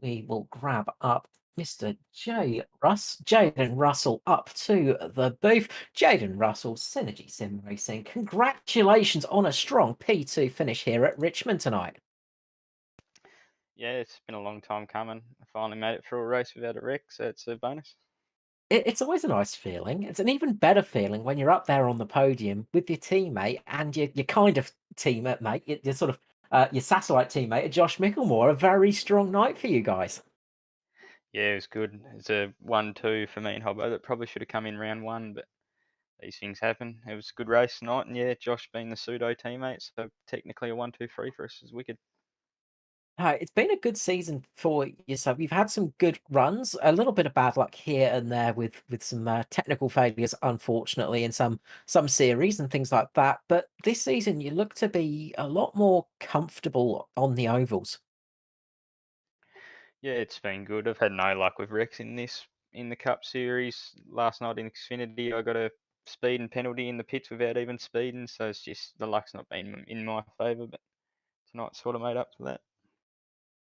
we will grab up Mr. Jaden Russell up to the booth. Jaden Russell, Synergy Sim Racing. Congratulations on a strong P2 finish here at Richmond tonight. Yeah, it's been a long time coming. I finally made it through a race without a wreck, so it's a bonus. It's always a nice feeling. It's an even better feeling when you're up there on the podium with your teammate and your kind of teammate, mate, your sort of your satellite teammate, Josh Mickelmore. A very strong night for you guys. Yeah, it was good. It's a 1-2 for me and Hobbo that probably should have come in round one, but these things happen. It was a good race tonight, and yeah, Josh being the pseudo teammate, so technically a 1-2-3 for us is wicked. It's been a good season for yourself. You've had some good runs, a little bit of bad luck here and there with some technical failures, unfortunately, in some series and things like that. But this season, you look to be a lot more comfortable on the ovals. Yeah, it's been good. I've had no luck with wrecks in the Cup Series. Last night in Xfinity, I got a speed and penalty in the pits without even speeding, so it's just the luck's not been in my favour. But tonight sort of made up for that.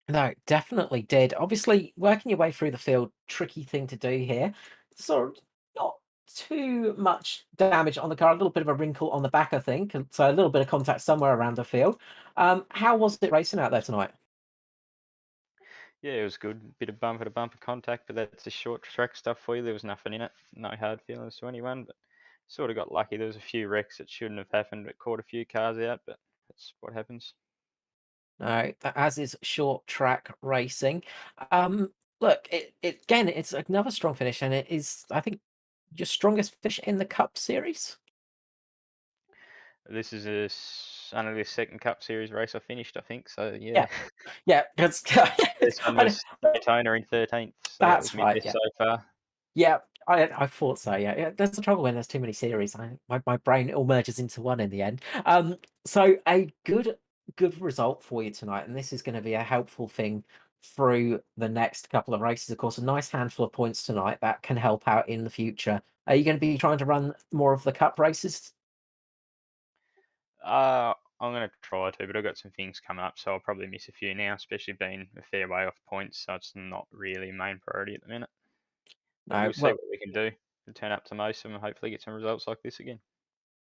No, definitely did. Obviously, working your way through the field, tricky thing to do here. Sort of not too much damage on the car, a little bit of a wrinkle on the back, I think. And so a little bit of contact somewhere around the field. How was it racing out there tonight? Yeah, it was good. Bit of bumper to bumper contact, but that's the short track stuff for you. There was nothing in it. No hard feelings to anyone, but sort of got lucky. There was a few wrecks that shouldn't have happened, but caught a few cars out, but that's what happens. No, as is short track racing. Look, again, it's another strong finish, and it is, I think, your strongest finish in the Cup Series. This is only the second Cup Series race I finished, I think. So Yeah, yeah, yeah, that's this one was Daytona in 13th, so that was that's my right. best Yeah, so far. yeah, I thought so. Yeah, yeah. That's the trouble when there's too many series. My brain all merges into one in the end. So a good result for you tonight, and this is going to be a helpful thing through the next couple of races. Of course, a nice handful of points tonight that can help out in the future. Are you going to be trying to run more of the Cup races? I'm going to try to, but I've got some things coming up, so I'll probably miss a few now, especially being a fair way off points, so it's not really main priority at the minute. But No, we'll see well, what we can do to turn up to most of them and hopefully get some results like this again.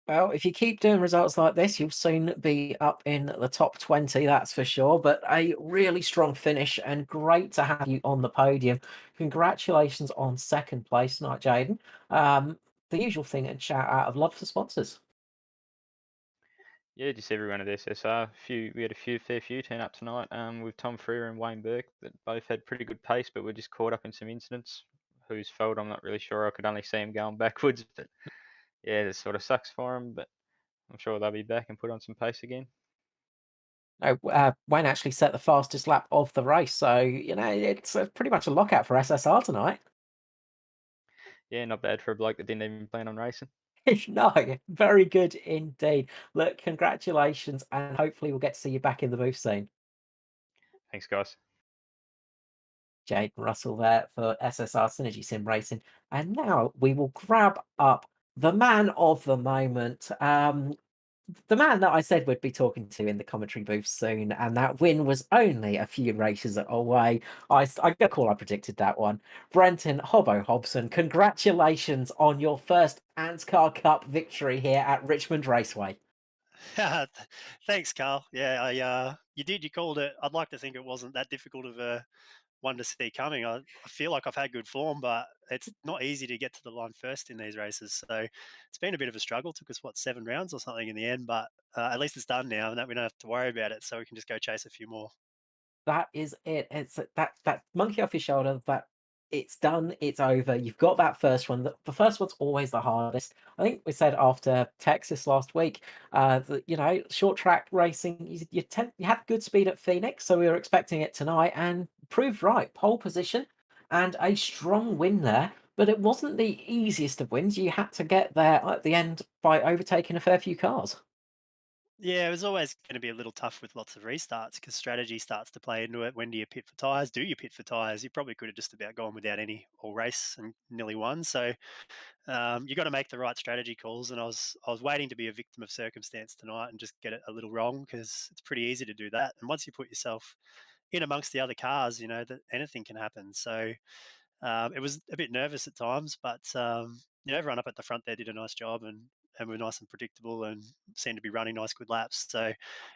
Well, if you keep doing results like this, you'll soon be up in the top 20, that's for sure. But a really strong finish and great to have you on the podium. Congratulations on second place tonight, Jaden. The usual thing and shout out of love for sponsors. Yeah, just everyone at SSR. We had a fair few turn up tonight. With Tom Freer and Wayne Burke that both had pretty good pace, but were just caught up in some incidents. Whose fault I'm not really sure. I could only see them going backwards, but yeah, it sort of sucks for them. But I'm sure they'll be back and put on some pace again. No, Wayne actually set the fastest lap of the race. So, it's pretty much a lockout for SSR tonight. Yeah, not bad for a bloke that didn't even plan on racing. No, very good indeed. Look, congratulations, and hopefully we'll get to see you back in the booth soon. Thanks, guys. Jade Russell there for SSR Synergy Sim Racing. And now we will grab up the man of the moment. The man that I said we'd be talking to in the commentary booth soon, and that win was only a few races away. I get a call, I predicted that one. Brenton Hobbo Hobson, congratulations on your first ANZCAR Cup victory here at Richmond Raceway. Thanks, Carl. Yeah, you did. You called it. I'd like to think it wasn't that difficult of a one to see coming. I feel like I've had good form, but it's not easy to get to the line first in these races. So it's been a bit of a struggle. Took us 7 rounds or something in the end, but at least it's done now, and that we don't have to worry about it. So we can just go chase a few more. That is it. It's that monkey off your shoulder. That it's done. It's over. You've got that first one. The first one's always the hardest. I think we said after Texas last week, that short track racing. You had good speed at Phoenix, so we were expecting it tonight, and proved right. Pole position and a strong win there. But it wasn't the easiest of wins. You had to get there at the end by overtaking a fair few cars. Yeah, it was always going to be a little tough with lots of restarts because strategy starts to play into it. When do you pit for tyres? Do you pit for tyres? You probably could have just about gone without any all race and nearly won. So you got to make the right strategy calls. And I was waiting to be a victim of circumstance tonight and just get it a little wrong because it's pretty easy to do that. And once you put yourself in amongst the other cars, that anything can happen. So it was a bit nervous at times, but everyone up at the front there did a nice job and were nice and predictable and seemed to be running nice, good laps. So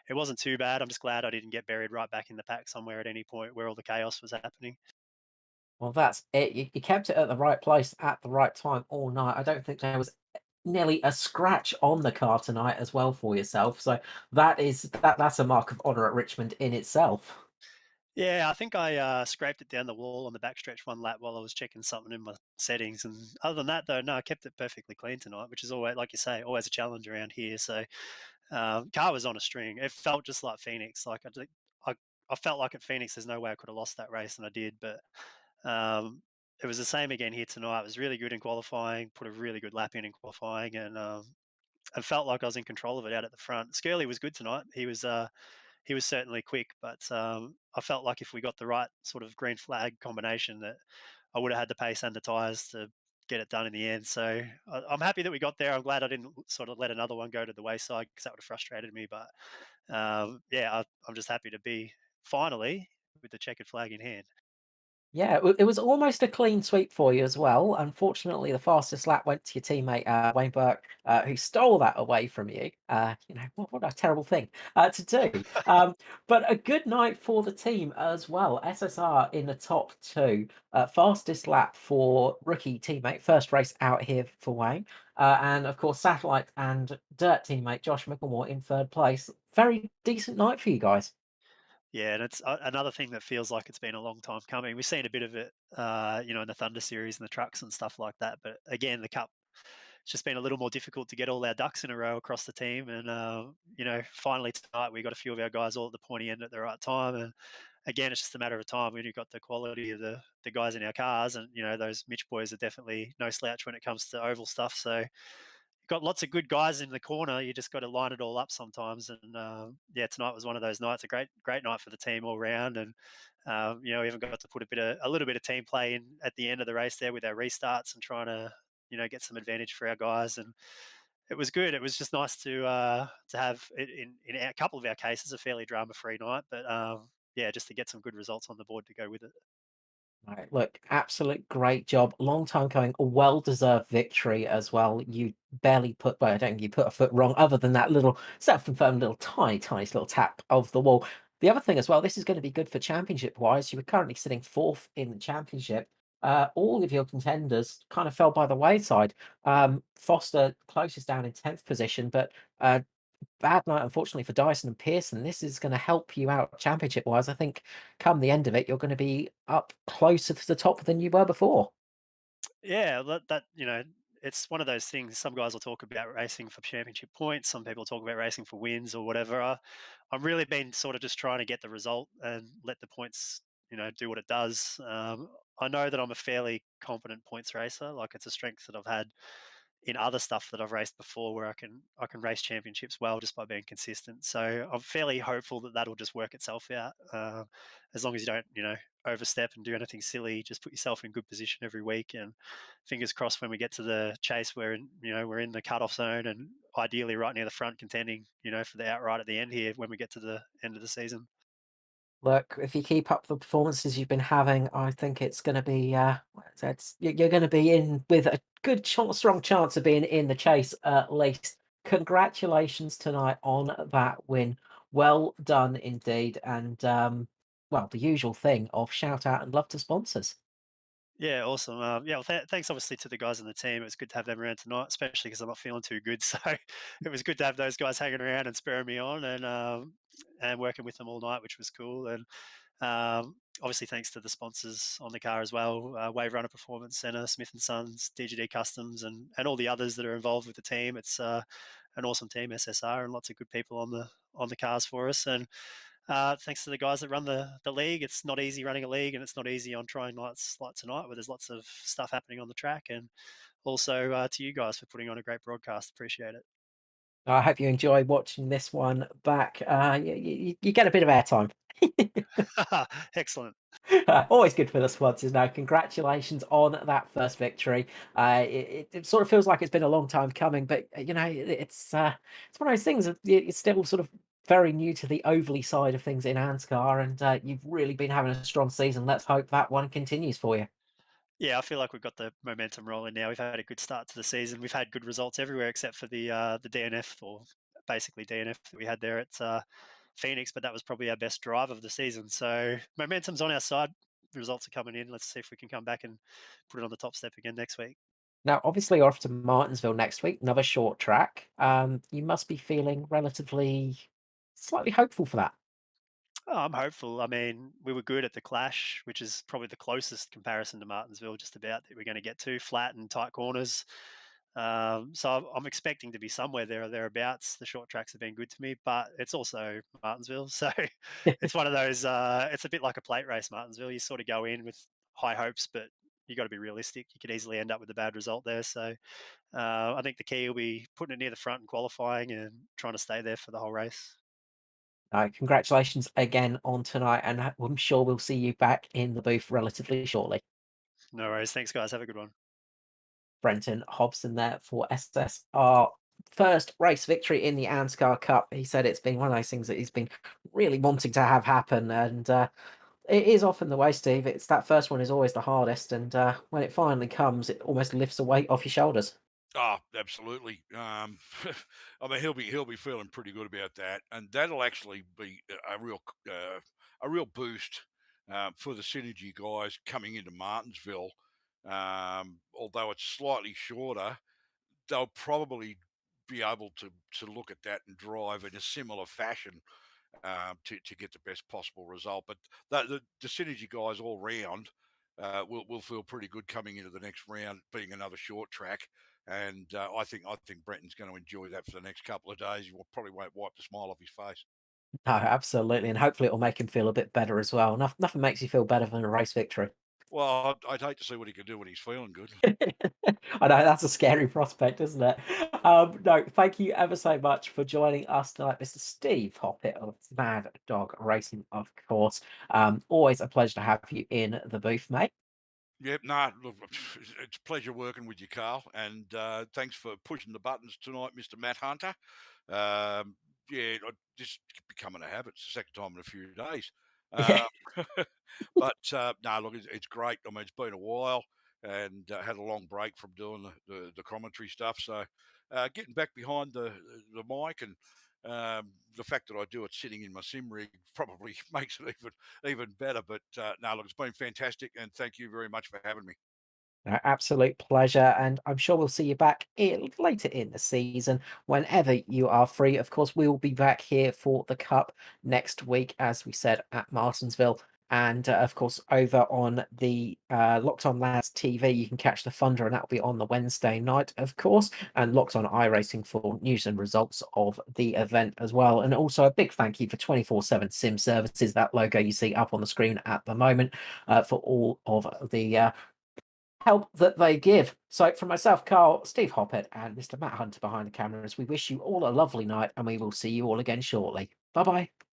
it wasn't too bad. I'm just glad I didn't get buried right back in the pack somewhere at any point where all the chaos was happening. Well, that's it. You kept it at the right place at the right time all night. I don't think there was nearly a scratch on the car tonight as well for yourself. So that's a mark of honour at Richmond in itself. Yeah, I think I scraped it down the wall on the backstretch one lap while I was checking something in my settings. And other than that, though, no, I kept it perfectly clean tonight, which is always, like you say, always a challenge around here. So car was on a string. It felt just like Phoenix. I felt like at Phoenix, there's no way I could have lost that race, and I did. But it was the same again here tonight. It was really good in qualifying, put a really good lap in qualifying, and I felt like I was in control of it out at the front. Skurley was good tonight. He was certainly quick, but I felt like if we got the right sort of green flag combination, that I would have had the pace and the tyres to get it done in the end. So I'm happy that we got there. I'm glad I didn't sort of let another one go to the wayside because that would have frustrated me. But yeah, I'm just happy to be finally with the checkered flag in hand. Yeah, it was almost a clean sweep for you as well. Unfortunately, the fastest lap went to your teammate Wayne Burke, who stole that away from you. What a terrible thing to do. But a good night for the team as well. SSR in the top two, fastest lap for rookie teammate, first race out here for Wayne, and of course Satellite and Dirt teammate Josh Micklemore in third place. Very decent night for you guys. Yeah, and it's another thing that feels like it's been a long time coming. We've seen a bit of it, in the Thunder Series and the trucks and stuff like that. But again, the Cup, it's just been a little more difficult to get all our ducks in a row across the team. And finally tonight we got a few of our guys all at the pointy end at the right time. And again, it's just a matter of time when you've got the quality of the guys in our cars. And those Mitch boys are definitely no slouch when it comes to oval stuff. So got lots of good guys in the corner. You just got to line it all up sometimes. And yeah, tonight was one of those nights. A great night for the team all round. And we even got to put a little bit of team play in at the end of the race there with our restarts and trying to get some advantage for our guys. And it was good. It was just nice to have in a couple of our cases a fairly drama free night. But yeah, just to get some good results on the board to go with it. Right, look, absolute great job. Long time coming, a well-deserved victory as well. You barely well, I don't think you put a foot wrong, other than that little self-confirmed little tiny, tiny little tap of the wall. The other thing as well, this is going to be good for championship-wise. You were currently sitting fourth in the championship. All of your contenders kind of fell by the wayside. Foster closest down in 10th position, but bad night, unfortunately, for Dyson and Pearson. This is going to help you out championship wise. I think come the end of it, you're going to be up closer to the top than you were before. Yeah, it's one of those things. Some guys will talk about racing for championship points. Some people talk about racing for wins or whatever. I've really been sort of just trying to get the result and let the points, do what it does. I know that I'm a fairly confident points racer. Like it's a strength that I've had in other stuff that I've raced before, where I can race championships well just by being consistent. So I'm fairly hopeful that that'll just work itself out. As long as you don't, overstep and do anything silly, just put yourself in good position every week. And fingers crossed, when we get to the chase, we're in the cutoff zone and ideally right near the front, contending, for the outright at the end here when we get to the end of the season. Look, if you keep up the performances you've been having, I think it's going to be you're going to be in with a good strong chance of being in the chase at least. Congratulations tonight on that win. Well done indeed, and well, the usual thing of shout out and love to sponsors. Yeah, awesome. Yeah, well, thanks obviously to the guys on the team. It was good to have them around tonight, especially because I'm not feeling too good. So it was good to have those guys hanging around and spurring me on, and working with them all night, which was cool. And obviously, thanks to the sponsors on the car as well: Wave Runner Performance Centre, Smith and Sons, DGD Customs, and all the others that are involved with the team. It's an awesome team, SSR, and lots of good people on the cars for us. And thanks to the guys that run the league. It's not easy running a league, and it's not easy on trying nights like tonight, where there's lots of stuff happening on the track. And also to you guys for putting on a great broadcast. Appreciate it. I hope you enjoy watching this one back. You get a bit of airtime. Excellent. Always good for the sponsors. Now, congratulations on that first victory. It sort of feels like it's been a long time coming, but it's one of those things that it's still sort of very new to the overly side of things in ANZCAR, and you've really been having a strong season. Let's hope that one continues for you. Yeah, I feel like we've got the momentum rolling now. We've had a good start to the season. We've had good results everywhere except for the DNF, or basically DNF that we had there at Phoenix, but that was probably our best drive of the season. So momentum's on our side. The results are coming in. Let's see if we can come back and put it on the top step again next week. Now, obviously, you're off to Martinsville next week, another short track. You must be feeling relatively slightly hopeful for that. Oh, I'm hopeful. I mean, we were good at the Clash, which is probably the closest comparison to Martinsville, just about, that we're going to get to, flat and tight corners. So I'm expecting to be somewhere there or thereabouts. The short tracks have been good to me, but it's also Martinsville. So it's one of those, it's a bit like a plate race, Martinsville. You sort of go in with high hopes, but you got to be realistic. You could easily end up with a bad result there. So I think the key will be putting it near the front and qualifying and trying to stay there for the whole race. Congratulations again on tonight, and I'm sure we'll see you back in the booth relatively shortly. No worries. Thanks, guys. Have a good one. Brenton Hobson there for SSR. First race victory in the ANZCAR Cup. He said it's been one of those things that he's been really wanting to have happen, and it is often the way, Steve. It's that first one is always the hardest, and when it finally comes, it almost lifts a weight off your shoulders. Oh, absolutely. I mean, he'll be feeling pretty good about that, and that'll actually be a real boost for the Synergy guys coming into Martinsville. Although it's slightly shorter, they'll probably be able to look at that and drive in a similar fashion to get the best possible result. But the Synergy guys all round will feel pretty good coming into the next round, being another short track. And I think Brenton's going to enjoy that for the next couple of days. He probably won't wipe the smile off his face. No, absolutely, and hopefully it'll make him feel a bit better as well. Nothing makes you feel better than a race victory. Well, I'd hate to see what he could do when he's feeling good. I know that's a scary prospect, isn't it? No, thank you ever so much for joining us tonight, Mr. Steve Hoppett of Mad Dog Racing, of course. Always a pleasure to have you in the booth, mate. Yep, no, look, it's a pleasure working with you, Carl, and thanks for pushing the buttons tonight, Mr. Matt Hunter. Yeah, just becoming a habit. It's the second time in a few days. Yeah. But no, look, it's great. I mean, it's been a while, and had a long break from doing the commentary stuff. So getting back behind the mic, and the fact that I do it sitting in my sim rig probably makes it even better. But no, look, it's been fantastic, and thank you very much for having me. No, absolute pleasure, and I'm sure we'll see you back later in the season whenever you are free. Of course, we will be back here for the Cup next week, as we said, at Martinsville. And of course, over on the Locked On Lads TV, you can catch the Thunder, and that'll be on the Wednesday night, of course, and Locked On iRacing for news and results of the event as well. And also a big thank you for 24/7 Sim Services, that logo you see up on the screen at the moment, for all of the help that they give. So from myself, Carl, Steve Hoppett, and Mr. Matt Hunter behind the cameras, we wish you all a lovely night, and we will see you all again shortly. Bye-bye.